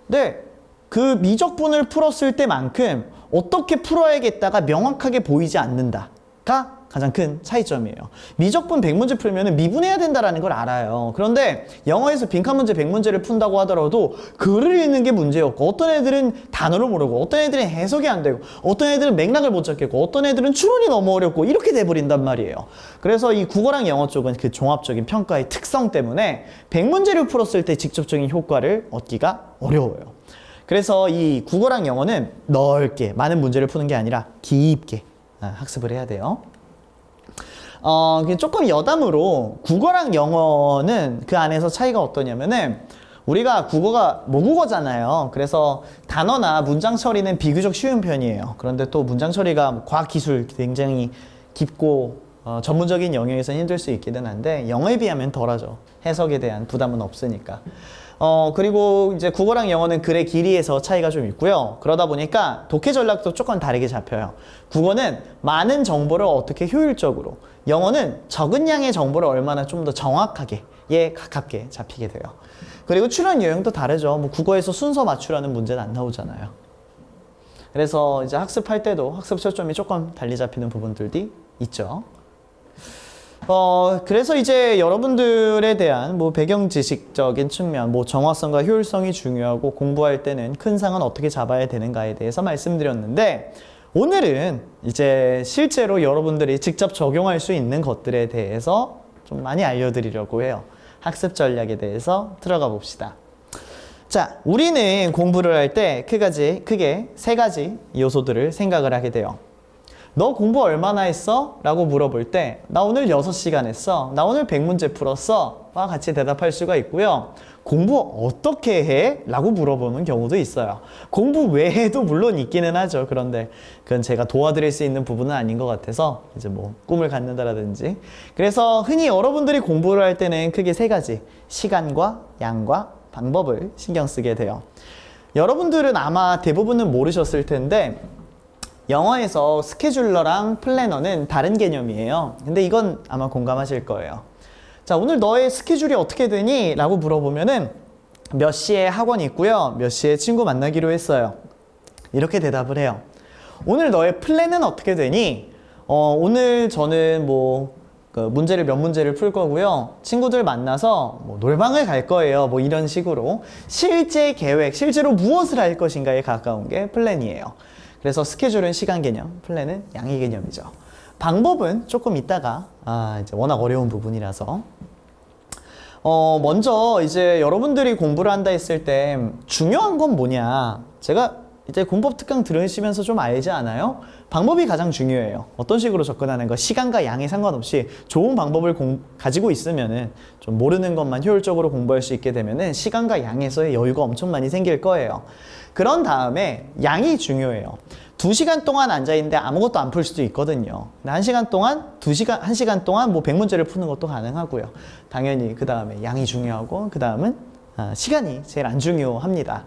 근데 그 미적분을 풀었을 때만큼 어떻게 풀어야겠다가 명확하게 보이지 않는다가 가장 큰 차이점이에요. 미적분 100문제 풀면 미분해야 된다는 걸 알아요. 그런데 영어에서 빈칸 문제 100문제를 푼다고 하더라도 글을 읽는 게 문제였고 어떤 애들은 단어를 모르고 어떤 애들은 해석이 안 되고 어떤 애들은 맥락을 못 잡겠고 어떤 애들은 추론이 너무 어렵고 이렇게 돼버린단 말이에요. 그래서 이 국어랑 영어 쪽은 그 종합적인 평가의 특성 때문에 100문제를 풀었을 때 직접적인 효과를 얻기가 어려워요. 그래서 이 국어랑 영어는 넓게 많은 문제를 푸는 게 아니라 깊게 학습을 해야 돼요. 조금 여담으로 국어랑 영어는 그 안에서 차이가 어떠냐면은 우리가 국어가 모국어잖아요. 그래서 단어나 문장 처리는 비교적 쉬운 편이에요. 그런데 또 문장 처리가 과학기술 굉장히 깊고 전문적인 영역에서는 힘들 수 있기는 한데 영어에 비하면 덜하죠. 해석에 대한 부담은 없으니까. 그리고 이제 국어랑 영어는 글의 길이에서 차이가 좀 있고요. 그러다 보니까 독해 전략도 조금 다르게 잡혀요. 국어는 많은 정보를 어떻게 효율적으로, 영어는 적은 양의 정보를 얼마나 좀 더 정확하게, 가깝게 잡히게 돼요. 그리고 출연 유형도 다르죠. 뭐 국어에서 순서 맞추라는 문제는 안 나오잖아요. 그래서 이제 학습할 때도 학습 초점이 조금 달리 잡히는 부분들이 있죠. 그래서 이제 여러분들에 대한 뭐 배경 지식적인 측면, 뭐 정확성과 효율성이 중요하고 공부할 때는 큰 상은 어떻게 잡아야 되는가에 대해서 말씀드렸는데 오늘은 이제 실제로 여러분들이 직접 적용할 수 있는 것들에 대해서 좀 많이 알려드리려고 해요. 학습 전략에 대해서 들어가 봅시다. 자, 우리는 공부를 할 때 크게 세 가지 요소들을 생각을 하게 돼요. 너 공부 얼마나 했어? 라고 물어볼 때 나 오늘 6시간 했어. 나 오늘 100문제 풀었어. 와 같이 대답할 수가 있고요. 공부 어떻게 해? 라고 물어보는 경우도 있어요. 공부 외에도 물론 있기는 하죠. 그런데 그건 제가 도와드릴 수 있는 부분은 아닌 것 같아서 이제 뭐 꿈을 갖는다라든지. 그래서 흔히 여러분들이 공부를 할 때는 크게 세 가지, 시간과 양과 방법을 신경 쓰게 돼요. 여러분들은 아마 대부분은 모르셨을 텐데 영어에서 스케줄러랑 플래너는 다른 개념이에요. 근데 이건 아마 공감하실 거예요. 자, 오늘 너의 스케줄이 어떻게 되니? 라고 물어보면은 몇 시에 학원이 있고요. 몇 시에 친구 만나기로 했어요. 이렇게 대답을 해요. 오늘 너의 플랜은 어떻게 되니? 오늘 저는 뭐 문제를 몇 문제를 풀 거고요. 친구들 만나서 뭐 놀방을 갈 거예요. 뭐 이런 식으로 실제 계획, 실제로 무엇을 할 것인가에 가까운 게 플랜이에요. 그래서 스케줄은 시간 개념, 플랜은 양의 개념이죠. 방법은 조금 이따가 이제 워낙 어려운 부분이라서 먼저 이제 여러분들이 공부를 한다 했을 때 중요한 건 뭐냐? 제가 이제 공법 특강 들으시면서 좀 알지 않아요? 방법이 가장 중요해요. 어떤 식으로 접근하는 거, 시간과 양에 상관없이 좋은 방법을 가지고 있으면은 좀 모르는 것만 효율적으로 공부할 수 있게 되면은 시간과 양에서의 여유가 엄청 많이 생길 거예요. 그런 다음에 양이 중요해요. 2시간 동안 앉아있는데 아무것도 안 풀 수도 있거든요. 근데 1시간 동안, 1시간 동안 뭐 100문제를 푸는 것도 가능하고요. 당연히 그 다음에 양이 중요하고 그 다음은 시간이 제일 안 중요합니다.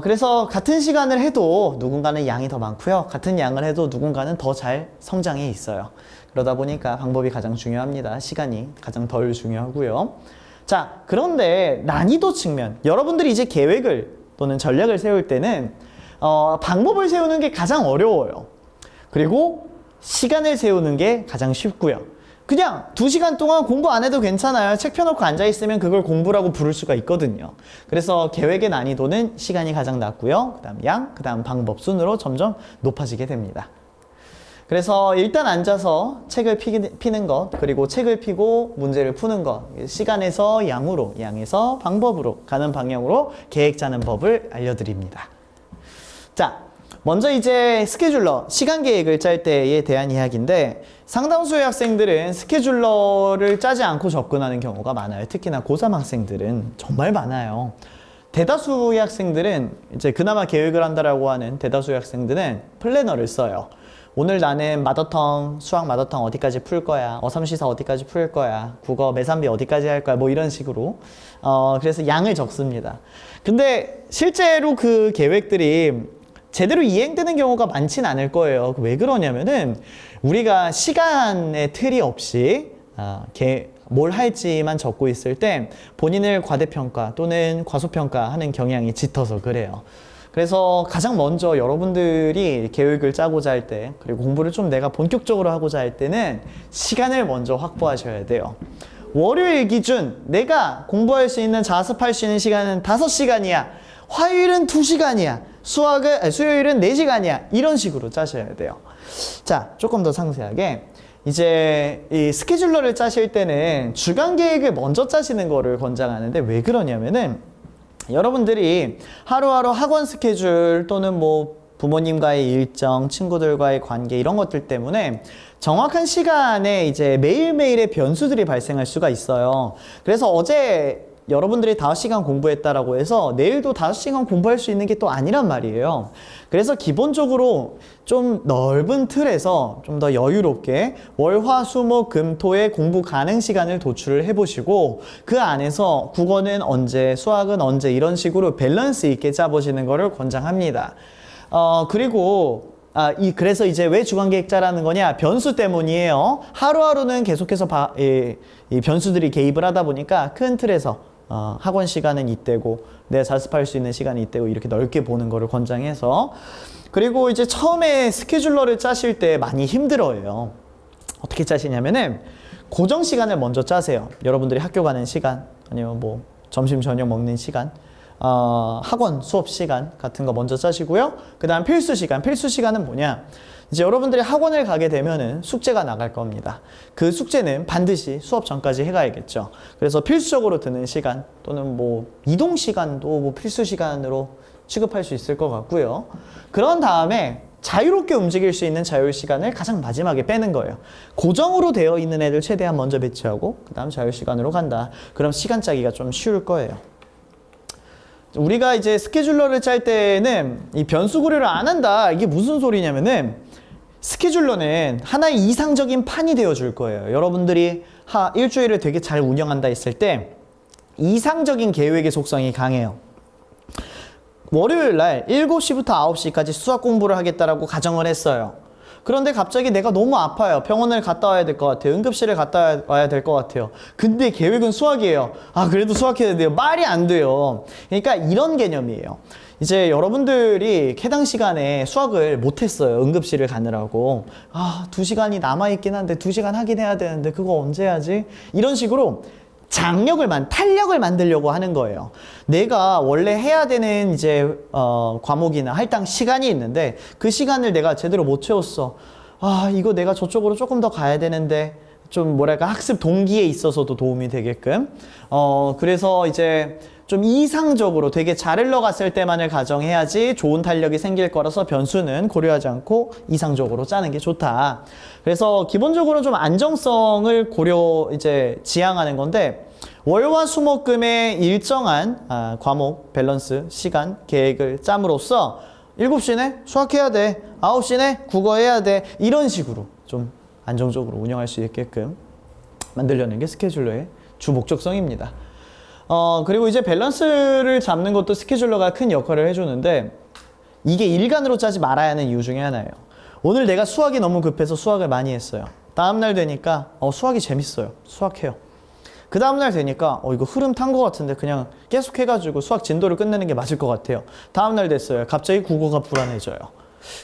그래서 같은 시간을 해도 누군가는 양이 더 많고요. 같은 양을 해도 누군가는 더 잘 성장해 있어요. 그러다 보니까 방법이 가장 중요합니다. 시간이 가장 덜 중요하고요. 자, 그런데 난이도 측면, 여러분들이 이제 계획을 또는 전략을 세울 때는 방법을 세우는 게 가장 어려워요. 그리고 시간을 세우는 게 가장 쉽고요. 그냥 2시간 동안 공부 안 해도 괜찮아요. 책 펴놓고 앉아있으면 그걸 공부라고 부를 수가 있거든요. 그래서 계획의 난이도는 시간이 가장 낮고요. 그 다음 양, 그 다음 방법 순으로 점점 높아지게 됩니다. 그래서 일단 앉아서 책을 피는 것, 그리고 책을 피고 문제를 푸는 것, 시간에서 양으로, 양에서 방법으로 가는 방향으로 계획 짜는 법을 알려드립니다. 자, 먼저 이제 스케줄러, 시간 계획을 짤 때에 대한 이야기인데, 상당수의 학생들은 스케줄러를 짜지 않고 접근하는 경우가 많아요. 특히나 고3 학생들은 정말 많아요. 대다수의 학생들은 이제 그나마 계획을 한다라고 하는 대다수의 학생들은 플래너를 써요. 오늘 나는 마더텅, 수학 마더텅 어디까지 풀 거야, 어삼시사 어디까지 풀 거야, 국어 매산비 어디까지 할 거야, 뭐 이런 식으로 그래서 양을 적습니다. 근데 실제로 그 계획들이 제대로 이행되는 경우가 많진 않을 거예요. 왜 그러냐면은 우리가 시간의 틀이 없이 뭘 할지만 적고 있을 때 본인을 과대평가 또는 과소평가하는 경향이 짙어서 그래요. 그래서 가장 먼저 여러분들이 계획을 짜고자 할 때, 그리고 공부를 좀 내가 본격적으로 하고자 할 때는 시간을 먼저 확보하셔야 돼요. 월요일 기준 내가 공부할 수 있는, 자습할 수 있는 시간은 5시간이야. 화요일은 2시간이야. 수요일은 4시간이야. 이런 식으로 짜셔야 돼요. 자, 조금 더 상세하게 이제 이 스케줄러를 짜실 때는 주간 계획을 먼저 짜시는 거를 권장하는데, 왜 그러냐면은 여러분들이 하루하루 학원 스케줄 또는 뭐 부모님과의 일정, 친구들과의 관계 이런 것들 때문에 정확한 시간에 이제 매일매일의 변수들이 발생할 수가 있어요. 그래서 어제 여러분들이 5시간 공부했다라고 해서 내일도 5시간 공부할 수 있는 게 또 아니란 말이에요. 그래서 기본적으로 좀 넓은 틀에서 좀 더 여유롭게 월, 화, 수, 목, 금, 토의 공부 가능 시간을 도출을 해보시고, 그 안에서 국어는 언제, 수학은 언제, 이런 식으로 밸런스 있게 짜보시는 거를 권장합니다. 그리고 그래서 이제 왜 주간계획 짜라는 거냐? 변수 때문이에요. 하루하루는 계속해서 이 변수들이 개입을 하다 보니까 큰 틀에서 학원 시간은 이때고 내가 자습할 수 있는 시간이 이때고 이렇게 넓게 보는 거를 권장해서. 그리고 이제 처음에 스케줄러를 짜실 때 많이 힘들어요. 어떻게 짜시냐면은 고정 시간을 먼저 짜세요. 여러분들이 학교 가는 시간, 아니면 뭐 점심 저녁 먹는 시간, 학원 수업 시간 같은 거 먼저 짜시고요. 그 다음 필수 시간은 뭐냐? 이제 여러분들이 학원을 가게 되면은 숙제가 나갈 겁니다. 그 숙제는 반드시 수업 전까지 해가야겠죠. 그래서 필수적으로 드는 시간, 또는 뭐 이동 시간도 뭐 필수 시간으로 취급할 수 있을 것 같고요. 그런 다음에 자유롭게 움직일 수 있는 자유 시간을 가장 마지막에 빼는 거예요. 고정으로 되어 있는 애들 최대한 먼저 배치하고 그 다음 자유 시간으로 간다. 그럼 시간 짜기가 좀 쉬울 거예요. 우리가 이제 스케줄러를 짤 때는 이 변수 고려를 안 한다. 이게 무슨 소리냐면은 스케줄러는 하나의 이상적인 판이 되어 줄 거예요. 여러분들이 일주일을 되게 잘 운영한다 했을 때 이상적인 계획의 속성이 강해요. 월요일 날 7시부터 9시까지 수학 공부를 하겠다라고 가정을 했어요. 그런데 갑자기 내가 너무 아파요. 병원을 갔다 와야 될 것 같아요. 응급실을 갔다 와야 될 것 같아요. 근데 계획은 수학이에요. 그래도 수학해야 돼요. 말이 안 돼요. 그러니까 이런 개념이에요. 이제 여러분들이 해당 시간에 수학을 못했어요. 응급실을 가느라고. 2시간이 남아있긴 한데 2시간 하긴 해야 되는데 그거 언제 하지? 이런 식으로 탄력을 만들려고 하는 거예요. 내가 원래 해야 되는 이제 과목이나 할당 시간이 있는데 그 시간을 내가 제대로 못 채웠어. 이거 내가 저쪽으로 조금 더 가야 되는데, 좀 뭐랄까 학습 동기에 있어서도 도움이 되게끔. 그래서 이제 좀 이상적으로 되게 잘 흘러갔을 때만을 가정해야지 좋은 탄력이 생길 거라서 변수는 고려하지 않고 이상적으로 짜는 게 좋다. 그래서 기본적으로 좀 안정성을 지향하는 건데, 월화 수목금의 일정한 과목, 밸런스, 시간, 계획을 짬으로써 7시네 수학해야 돼, 9시네 국어 해야 돼, 이런 식으로 좀 안정적으로 운영할 수 있게끔 만들려는 게 스케줄러의 주 목적성입니다. 그리고 이제 밸런스를 잡는 것도 스케줄러가 큰 역할을 해주는데, 이게 일간으로 짜지 말아야 하는 이유 중에 하나예요. 오늘 내가 수학이 너무 급해서 수학을 많이 했어요. 다음날 되니까 수학이 재밌어요. 수학해요. 그 다음날 되니까 이거 흐름 탄 것 같은데 그냥 계속 해가지고 수학 진도를 끝내는 게 맞을 것 같아요. 다음날 됐어요. 갑자기 국어가 불안해져요.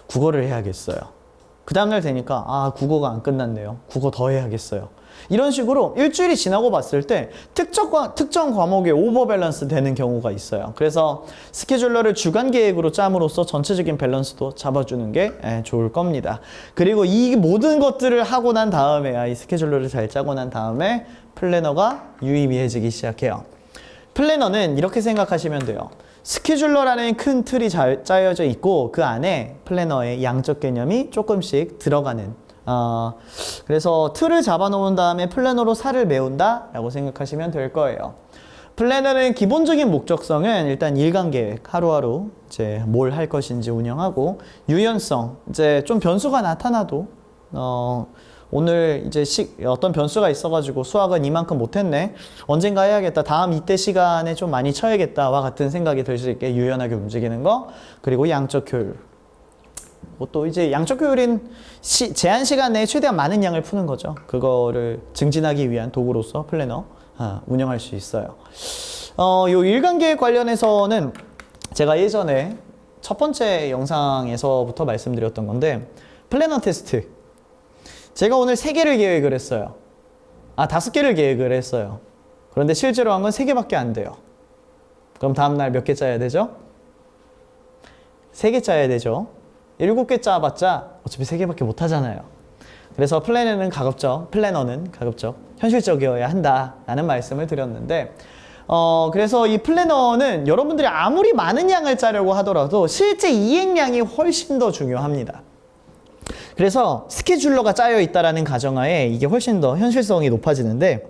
국어를 해야겠어요. 그 다음날 되니까 국어가 안 끝났네요. 국어 더 해야겠어요. 이런 식으로 일주일이 지나고 봤을 때 특정 과목에 오버밸런스 되는 경우가 있어요. 그래서 스케줄러를 주간 계획으로 짬으로써 전체적인 밸런스도 잡아주는 게 좋을 겁니다. 그리고 이 모든 것들을 하고 난 다음에, 이 스케줄러를 잘 짜고 난 다음에 플래너가 유의미해지기 시작해요. 플래너는 이렇게 생각하시면 돼요. 스케줄러라는 큰 틀이 잘 짜여져 있고 그 안에 플래너의 양적 개념이 조금씩 들어가는, 그래서 틀을 잡아놓은 다음에 플래너로 살을 메운다 라고 생각하시면 될 거예요. 플래너는 기본적인 목적성은 일단 일간 계획, 하루하루 이제 뭘 할 것인지 운영하고, 유연성, 이제 좀 변수가 나타나도 오늘 이제 어떤 변수가 있어가지고 수학은 이만큼 못했네, 언젠가 해야겠다, 다음 이때 시간에 좀 많이 쳐야겠다와 같은 생각이 들 수 있게 유연하게 움직이는 거. 그리고 양적 효율, 또 이제 양적 효율인 제한 시간 내에 최대한 많은 양을 푸는 거죠. 그거를 증진하기 위한 도구로서 플래너 운영할 수 있어요. 요 일간 계획 관련해서는 제가 예전에 첫 번째 영상에서부터 말씀드렸던 건데, 플래너 테스트, 제가 오늘 3개를 계획을 했어요. 5개를 계획을 했어요. 그런데 실제로 한 건 3개밖에 안 돼요. 그럼 다음날 몇 개 짜야 되죠? 3개 짜야 되죠. 7개 짜봤자 어차피 3개밖에 못 하잖아요. 그래서 플래너는 가급적 현실적이어야 한다라는 말씀을 드렸는데, 그래서 이 플래너는 여러분들이 아무리 많은 양을 짜려고 하더라도 실제 이행량이 훨씬 더 중요합니다. 그래서 스케줄러가 짜여 있다라는 가정하에 이게 훨씬 더 현실성이 높아지는데,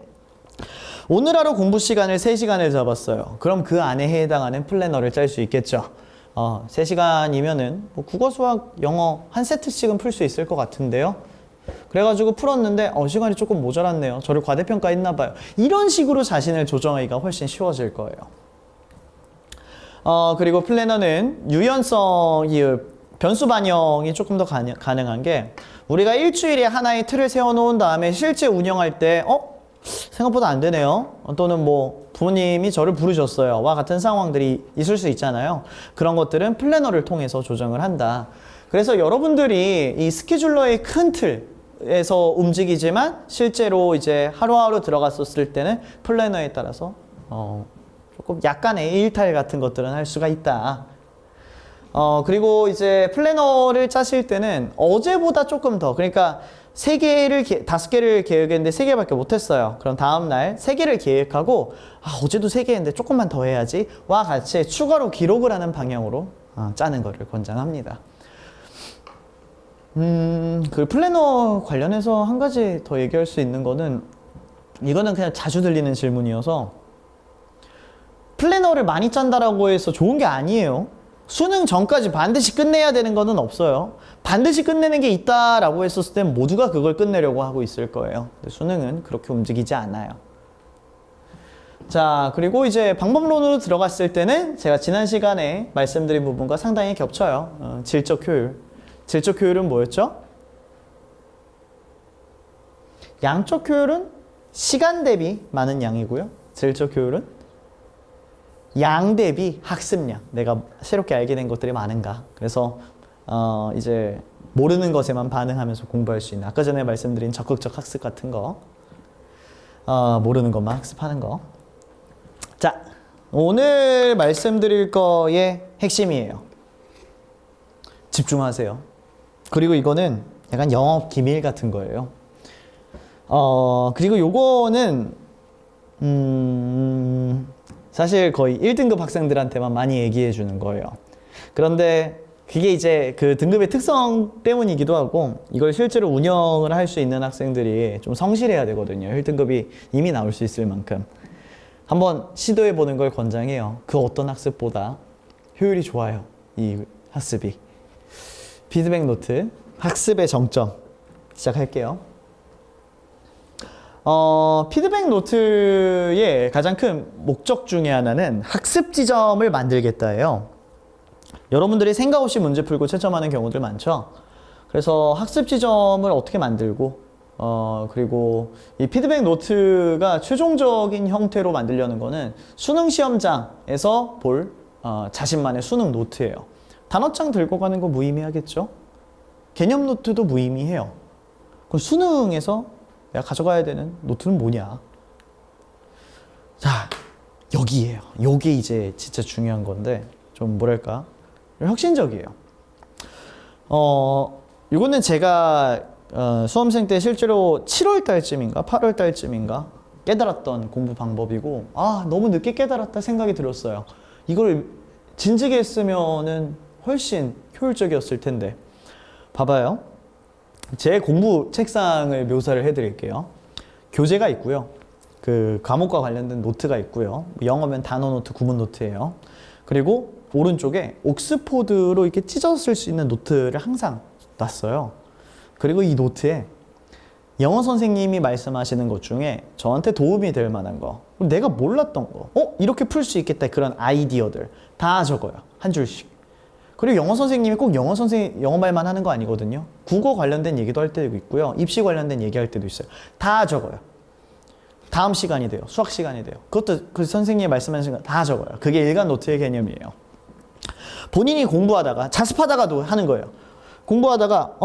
오늘 하루 공부 시간을 3시간을 잡았어요. 그럼 그 안에 해당하는 플래너를 짤 수 있겠죠. 3시간이면은 뭐 국어, 수학, 영어 한 세트씩은 풀 수 있을 것 같은데요. 그래가지고 풀었는데 시간이 조금 모자랐네요. 저를 과대평가했나 봐요. 이런 식으로 자신을 조정하기가 훨씬 쉬워질 거예요. 그리고 플래너는 유연성이, 변수 반영이 조금 더 가능한 게, 우리가 일주일에 하나의 틀을 세워놓은 다음에 실제 운영할 때 생각보다 안 되네요, 또는 뭐 부모님이 저를 부르셨어요 와 같은 상황들이 있을 수 있잖아요. 그런 것들은 플래너를 통해서 조정을 한다. 그래서 여러분들이 이 스케줄러의 큰 틀에서 움직이지만 실제로 이제 하루하루 들어갔었을 때는 플래너에 따라서 조금 약간의 일탈 같은 것들은 할 수가 있다. 그리고 이제 플래너를 짜실 때는 어제보다 조금 더, 그러니까 5개를 계획했는데 3개밖에 못했어요. 그럼 다음날 3개를 계획하고, 어제도 3개 했는데 조금만 더 해야지 와 같이 추가로 기록을 하는 방향으로 짜는 거를 권장합니다. 그 플래너 관련해서 한 가지 더 얘기할 수 있는 거는, 이거는 그냥 자주 들리는 질문이어서, 플래너를 많이 짠다라고 해서 좋은 게 아니에요. 수능 전까지 반드시 끝내야 되는 거는 없어요. 반드시 끝내는 게 있다라고 했었을 땐 모두가 그걸 끝내려고 하고 있을 거예요. 근데 수능은 그렇게 움직이지 않아요. 자, 그리고 이제 방법론으로 들어갔을 때는 제가 지난 시간에 말씀드린 부분과 상당히 겹쳐요. 질적 효율. 질적 효율은 뭐였죠? 양적 효율은 시간 대비 많은 양이고요. 질적 효율은 양 대비 학습량, 내가 새롭게 알게 된 것들이 많은가. 그래서 이제 모르는 것에만 반응하면서 공부할 수 있는, 아까 전에 말씀드린 적극적 학습 같은 거, 모르는 것만 학습하는 거. 자, 오늘 말씀드릴 거의 핵심이에요. 집중하세요. 그리고 이거는 약간 영업 기밀 같은 거예요. 그리고 요거는 사실 거의 1등급 학생들한테만 많이 얘기해 주는 거예요. 그런데 그게 이제 그 등급의 특성 때문이기도 하고, 이걸 실제로 운영을 할 수 있는 학생들이 좀 성실해야 되거든요. 1등급이 이미 나올 수 있을 만큼. 한번 시도해 보는 걸 권장해요. 그 어떤 학습보다 효율이 좋아요, 이 학습이. 피드백 노트, 학습의 정점 시작할게요. 피드백 노트의 가장 큰 목적 중에 하나는 학습 지점을 만들겠다예요. 여러분들이 생각 없이 문제 풀고 채점하는 경우들 많죠. 그래서 학습 지점을 어떻게 만들고, 그리고 이 피드백 노트가 최종적인 형태로 만들려는 거는 수능 시험장에서 볼 자신만의 수능 노트예요. 단어장 들고 가는 거 무의미하겠죠? 개념 노트도 무의미해요. 그럼 수능에서 내가 가져가야 되는 노트는 뭐냐? 자, 여기에요. 요게 이제 진짜 중요한 건데 좀 뭐랄까 혁신적이에요. 이거는 제가 수험생 때 실제로 7월 달쯤인가 8월 달쯤인가 깨달았던 공부 방법이고 너무 늦게 깨달았다 생각이 들었어요. 이걸 진지게 했으면은 훨씬 효율적이었을 텐데. 봐봐요. 제 공부 책상을 묘사를 해드릴게요. 교재가 있고요. 그 과목과 관련된 노트가 있고요. 영어면 단어 노트, 구문 노트예요. 그리고 오른쪽에 옥스포드로 이렇게 찢어쓸 수 있는 노트를 항상 놨어요. 그리고 이 노트에 영어 선생님이 말씀하시는 것 중에 저한테 도움이 될 만한 거, 내가 몰랐던 거, 이렇게 풀 수 있겠다 그런 아이디어들 다 적어요. 한 줄씩. 그리고 영어 선생님이 꼭 영어 말만 하는 거 아니거든요. 국어 관련된 얘기도 할 때도 있고요. 입시 관련된 얘기할 때도 있어요. 다 적어요. 다음 시간이 돼요. 수학 시간이 돼요. 그것도 그 선생님이 말씀하신 거 다 적어요. 그게 일간 노트의 개념이에요. 본인이 공부하다가 자습하다가도 하는 거예요. 공부하다가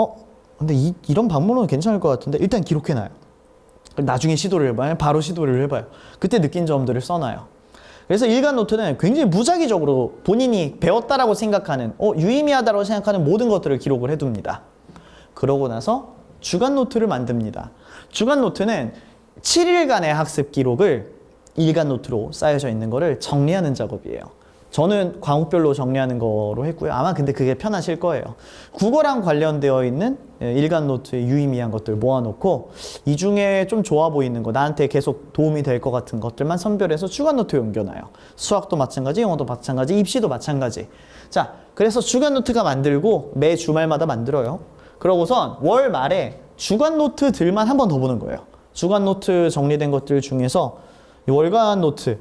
근데 이런 방법은 괜찮을 것 같은데 일단 기록해놔요. 나중에 시도를 해봐요. 바로 시도를 해봐요. 그때 느낀 점들을 써놔요. 그래서 일간 노트는 굉장히 무작위적으로 본인이 배웠다라고 생각하는 유의미하다고 생각하는 모든 것들을 기록을 해둡니다. 그러고 나서 주간 노트를 만듭니다. 주간 노트는 7일간의 학습 기록을 일간 노트로 쌓여져 있는 거를 정리하는 작업이에요. 저는 과목별로 정리하는 거로 했고요. 아마 근데 그게 편하실 거예요. 국어랑 관련되어 있는 일간 노트에 유의미한 것들 모아놓고 이 중에 좀 좋아 보이는 거, 나한테 계속 도움이 될 것 같은 것들만 선별해서 주간 노트에 옮겨놔요. 수학도 마찬가지, 영어도 마찬가지, 입시도 마찬가지. 자, 그래서 주간 노트가 만들고 매 주말마다 만들어요. 그러고선 월 말에 주간 노트들만 한 번 더 보는 거예요. 주간 노트 정리된 것들 중에서 월간 노트,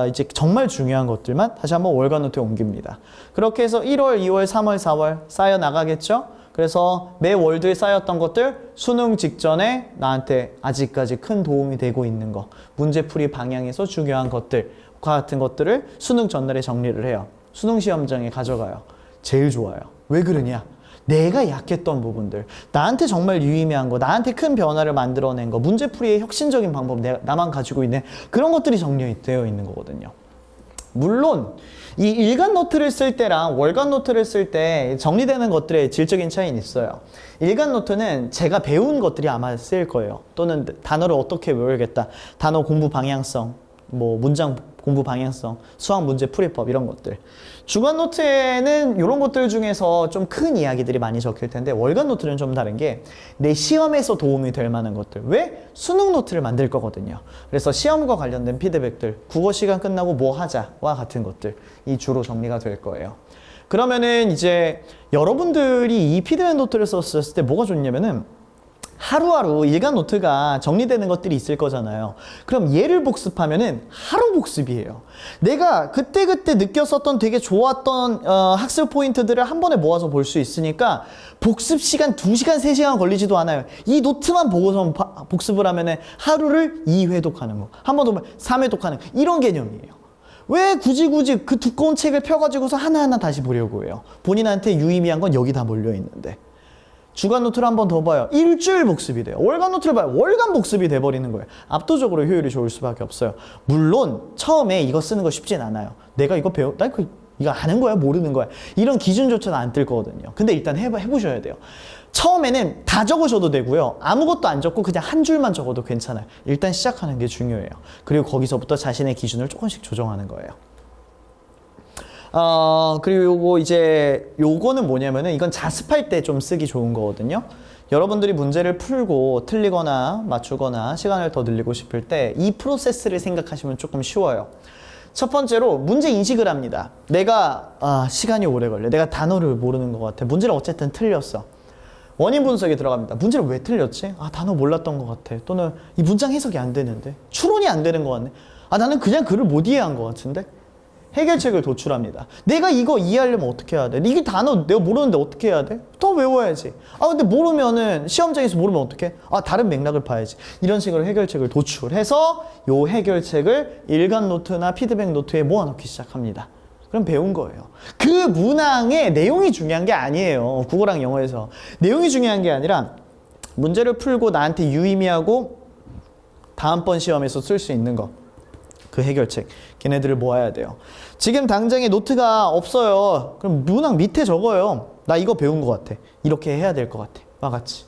이제 정말 중요한 것들만 다시 한번 월간 노트에 옮깁니다. 그렇게 해서 1월, 2월, 3월, 4월 쌓여 나가겠죠? 그래서 매 월드에 쌓였던 것들 수능 직전에 나한테 아직까지 큰 도움이 되고 있는 거, 문제풀이 방향에서 중요한 것들과 같은 것들을 수능 전날에 정리를 해요. 수능 시험장에 가져가요. 제일 좋아요. 왜 그러냐? 내가 약했던 부분들, 나한테 정말 유의미한 거, 나한테 큰 변화를 만들어낸 거, 문제풀이의 혁신적인 방법, 나만 가지고 있는 그런 것들이 정리되어 있는 거거든요. 물론 이 일간 노트를 쓸 때랑 월간 노트를 쓸 때 정리되는 것들의 질적인 차이는 있어요. 일간 노트는 제가 배운 것들이 아마 쓰일 거예요. 또는 단어를 어떻게 외워야겠다, 단어 공부 방향성, 문장 공부 방향성, 수학 문제 풀이법 이런 것들. 주간 노트에는 이런 것들 중에서 좀 큰 이야기들이 많이 적힐 텐데 월간 노트는 좀 다른 게 내 시험에서 도움이 될 만한 것들. 왜? 수능 노트를 만들 거거든요. 그래서 시험과 관련된 피드백들, 국어 시간 끝나고 뭐 하자와 같은 것들이 주로 정리가 될 거예요. 그러면은 이제 여러분들이 이 피드백 노트를 썼을 때 뭐가 좋냐면은 하루하루 일간 노트가 정리되는 것들이 있을 거잖아요. 그럼 얘를 복습하면은 하루 복습이에요. 내가 그때그때 느꼈었던 되게 좋았던 학습 포인트들을 한 번에 모아서 볼 수 있으니까 복습 시간 2시간, 3시간 걸리지도 않아요. 이 노트만 보고서 복습을 하면은 하루를 2회독하는 거, 한 번 더 보면 3회독하는 거, 이런 개념이에요. 왜 굳이 그 두꺼운 책을 펴가지고서 하나하나 다시 보려고 해요? 본인한테 유의미한 건 여기 다 몰려있는데. 주간 노트를 한 번 더 봐요. 일주일 복습이 돼요. 월간 노트를 봐요. 월간 복습이 돼버리는 거예요. 압도적으로 효율이 좋을 수밖에 없어요. 물론 처음에 이거 쓰는 거 쉽진 않아요. 내가 이거 나 이거 아는 거야? 모르는 거야? 이런 기준조차도 안 뜰 거거든요. 근데 일단 해보셔야 돼요. 처음에는 다 적으셔도 되고요. 아무것도 안 적고 그냥 한 줄만 적어도 괜찮아요. 일단 시작하는 게 중요해요. 그리고 거기서부터 자신의 기준을 조금씩 조정하는 거예요. 그리고 요거는 뭐냐면은 이건 자습할 때 좀 쓰기 좋은 거거든요. 여러분들이 문제를 풀고 틀리거나 맞추거나 시간을 더 늘리고 싶을 때 이 프로세스를 생각하시면 조금 쉬워요. 첫 번째로 문제 인식을 합니다. 내가 시간이 오래 걸려. 내가 단어를 모르는 것 같아. 문제를 어쨌든 틀렸어. 원인 분석에 들어갑니다. 문제를 왜 틀렸지? 단어 몰랐던 것 같아. 또는 이 문장 해석이 안 되는데, 추론이 안 되는 것 같네. 나는 그냥 글을 못 이해한 것 같은데. 해결책을 도출합니다. 내가 이거 이해하려면 어떻게 해야 돼? 이게 단어 내가 모르는데 어떻게 해야 돼? 더 외워야지. 근데 모르면은 시험장에서 모르면 어떡해? 다른 맥락을 봐야지. 이런 식으로 해결책을 도출해서 요 해결책을 일간 노트나 피드백 노트에 모아놓기 시작합니다. 그럼 배운 거예요. 그 문항의 내용이 중요한 게 아니에요. 국어랑 영어에서. 내용이 중요한 게 아니라 문제를 풀고 나한테 유의미하고 다음번 시험에서 쓸 수 있는 거. 그 해결책. 걔네들을 모아야 돼요. 지금 당장에 노트가 없어요. 그럼 문항 밑에 적어요. 나 이거 배운 것 같아. 이렇게 해야 될 것 같아. 와 같이.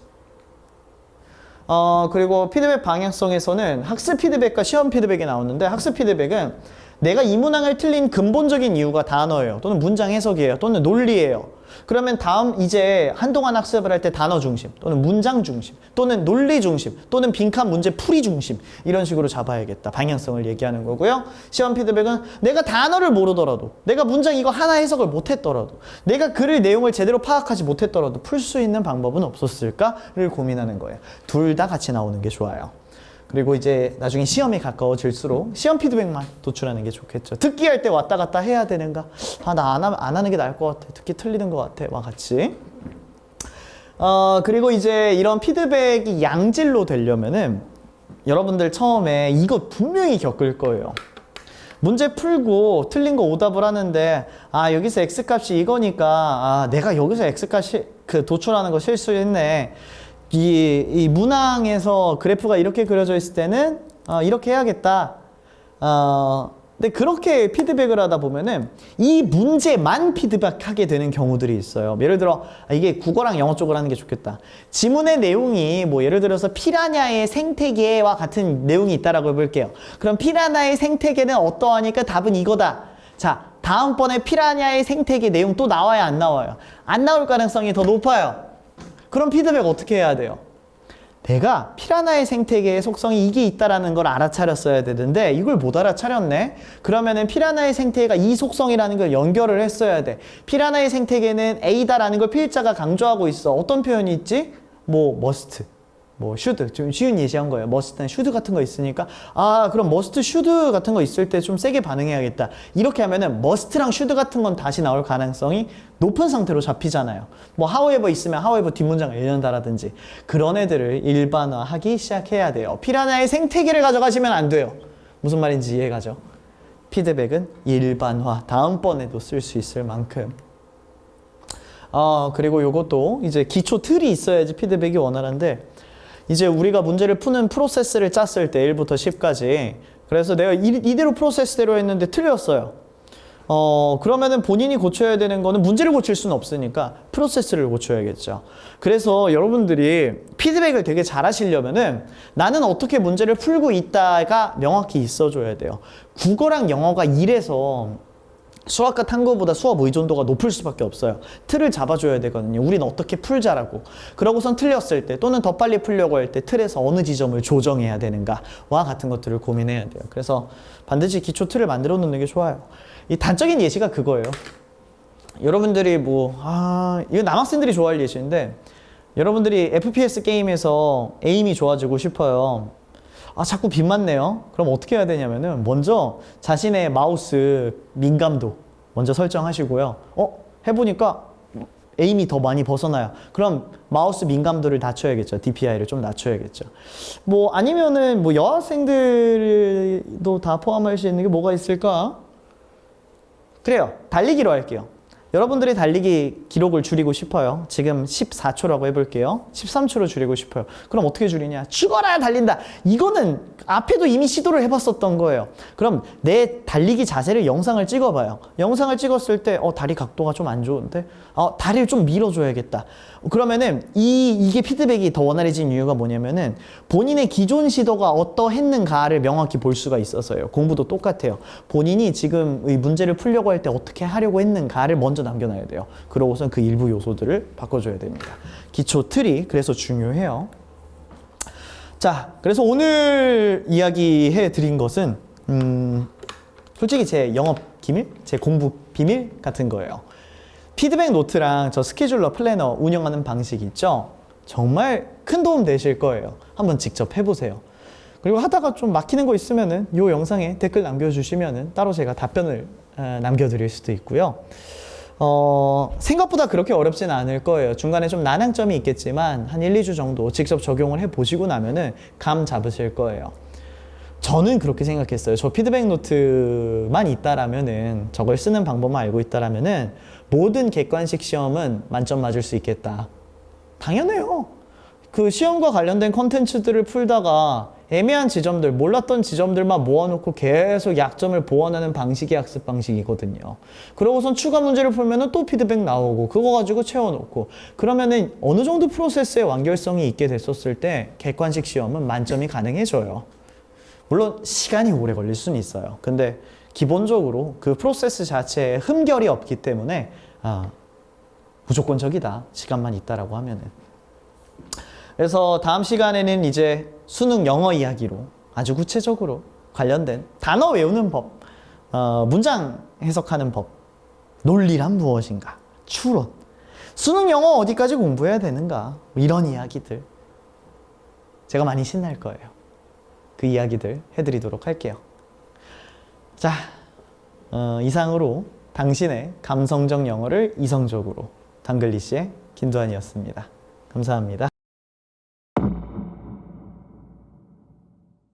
그리고 피드백 방향성에서는 학습 피드백과 시험 피드백이 나오는데 학습 피드백은 내가 이 문항을 틀린 근본적인 이유가 단어예요. 또는 문장 해석이에요. 또는 논리예요. 그러면 다음 이제 한동안 학습을 할 때 단어 중심 또는 문장 중심 또는 논리 중심 또는 빈칸 문제 풀이 중심 이런 식으로 잡아야겠다. 방향성을 얘기하는 거고요. 시험 피드백은 내가 단어를 모르더라도 내가 문장 이거 하나 해석을 못했더라도 내가 글의 내용을 제대로 파악하지 못했더라도 풀 수 있는 방법은 없었을까를 고민하는 거예요. 둘 다 같이 나오는 게 좋아요. 그리고 이제 나중에 시험이 가까워질수록 시험 피드백만 도출하는 게 좋겠죠. 듣기 할 때 왔다 갔다 해야 되는가? 나 안 하는 게 나을 것 같아. 듣기 틀리는 것 같아. 와 같이. 그리고 이제 이런 피드백이 양질로 되려면은 여러분들 처음에 이거 분명히 겪을 거예요. 문제 풀고 틀린 거 오답을 하는데 여기서 x값이 이거니까 내가 여기서 x값 도출하는 거 실수했네. 이 문항에서 그래프가 이렇게 그려져 있을 때는 이렇게 해야겠다. 근데 그렇게 피드백을 하다 보면은 이 문제만 피드백하게 되는 경우들이 있어요. 예를 들어 이게 국어랑 영어 쪽을 하는 게 좋겠다. 지문의 내용이 뭐 예를 들어서 피라냐의 생태계와 같은 내용이 있다라고 해볼게요. 그럼 피라냐의 생태계는 어떠하니까 답은 이거다. 자, 다음번에 피라냐의 생태계 내용 또 나와요, 안 나와요? 안 나올 가능성이 더 높아요. 그럼 피드백 어떻게 해야 돼요? 내가 피라냐의 생태계의 속성이 이게 있다라는 걸 알아차렸어야 되는데 이걸 못 알아차렸네? 그러면은 피라냐의 생태계가 이 속성이라는 걸 연결을 했어야 돼. 피라냐의 생태계는 A다라는 걸 필자가 강조하고 있어. 어떤 표현이 있지? 뭐 must, 뭐 should. 좀 쉬운 예시한 거예요. must나 should 같은 거 있으니까 그럼 must, should 같은 거 있을 때 좀 세게 반응해야겠다. 이렇게 하면은 must랑 should 같은 건 다시 나올 가능성이 높은 상태로 잡히잖아요. 뭐 however 있으면 however 뒷문장을 읽는다라든지 그런 애들을 일반화하기 시작해야 돼요. 피라냐의 생태계를 가져가시면 안 돼요. 무슨 말인지 이해가죠? 피드백은 일반화, 다음번에도 쓸 수 있을 만큼. 그리고 요것도 이제 기초 틀이 있어야지 피드백이 원활한데 이제 우리가 문제를 푸는 프로세스를 짰을 때 1부터 10까지 그래서 내가 이대로 프로세스대로 했는데 틀렸어요. 그러면은 본인이 고쳐야 되는 거는 문제를 고칠 수는 없으니까 프로세스를 고쳐야겠죠. 그래서 여러분들이 피드백을 되게 잘 하시려면은 나는 어떻게 문제를 풀고 있다가 명확히 있어줘야 돼요. 국어랑 영어가 이래서 수학과 탐구보다 수업 의존도가 높을 수밖에 없어요. 틀을 잡아줘야 되거든요. 우리는 어떻게 풀자라고. 그러고선 틀렸을 때 또는 더 빨리 풀려고 할 때 틀에서 어느 지점을 조정해야 되는가와 같은 것들을 고민해야 돼요. 그래서 반드시 기초 틀을 만들어 놓는 게 좋아요. 이 단적인 예시가 그거예요. 여러분들이 이거 남학생들이 좋아할 예시인데 여러분들이 FPS 게임에서 에임이 좋아지고 싶어요. 자꾸 빗 맞네요. 그럼 어떻게 해야 되냐면은 먼저 자신의 마우스 민감도 먼저 설정하시고요. 해보니까 에임이 더 많이 벗어나요. 그럼 마우스 민감도를 낮춰야겠죠. DPI를 좀 낮춰야겠죠. 아니면은 여학생들도 다 포함할 수 있는 게 뭐가 있을까? 그래요. 달리기로 할게요. 여러분들이 달리기 기록을 줄이고 싶어요. 지금 14초라고 해볼게요. 13초로 줄이고 싶어요. 그럼 어떻게 줄이냐? 죽어라 달린다. 이거는 앞에도 이미 시도를 해봤었던 거예요. 그럼 내 달리기 자세를 영상을 찍어봐요. 영상을 찍었을 때 다리 각도가 좀 안 좋은데? 다리를 좀 밀어줘야겠다. 그러면은 이게 피드백이 더 원활해진 이유가 뭐냐면은 본인의 기존 시도가 어떠했는가를 명확히 볼 수가 있어서요. 공부도 똑같아요. 본인이 지금 이 문제를 풀려고 할 때 어떻게 하려고 했는가를 먼저 남겨놔야 돼요. 그러고선 그 일부 요소들을 바꿔줘야 됩니다. 기초 틀이 그래서 중요해요. 자, 그래서 오늘 이야기해 드린 것은 솔직히 제 영업 기밀, 제 공부 비밀 같은 거예요. 피드백 노트랑 저 스케줄러 플래너 운영하는 방식 있죠? 정말 큰 도움 되실 거예요. 한번 직접 해보세요. 그리고 하다가 좀 막히는 거 있으면은 이 영상에 댓글 남겨주시면은 따로 제가 답변을 남겨드릴 수도 있고요. 생각보다 그렇게 어렵지는 않을 거예요. 중간에 좀 난항점이 있겠지만 한 1, 2주 정도 직접 적용을 해보시고 나면은 감 잡으실 거예요. 저는 그렇게 생각했어요. 저 피드백 노트만 있다라면은 저걸 쓰는 방법만 알고 있다라면은 모든 객관식 시험은 만점 맞을 수 있겠다. 당연해요. 그 시험과 관련된 컨텐츠들을 풀다가 애매한 지점들, 몰랐던 지점들만 모아놓고 계속 약점을 보완하는 방식이 학습 방식이거든요. 그러고선 추가 문제를 풀면은 또 피드백 나오고 그거 가지고 채워놓고 그러면은 어느 정도 프로세스의 완결성이 있게 됐었을 때 객관식 시험은 만점이 가능해져요. 물론 시간이 오래 걸릴 수는 있어요. 근데 기본적으로 그 프로세스 자체에 흠결이 없기 때문에 무조건적이다. 시간만 있다라고 하면은. 그래서 다음 시간에는 이제 수능 영어 이야기로 아주 구체적으로 관련된 단어 외우는 법, 문장 해석하는 법, 논리란 무엇인가, 추론, 수능 영어 어디까지 공부해야 되는가, 이런 이야기들 제가 많이 신날 거예요. 그 이야기들 해드리도록 할게요. 자, 이상으로 당신의 감성적 영어를 이성적으로 당글리시의 김도환이었습니다. 감사합니다.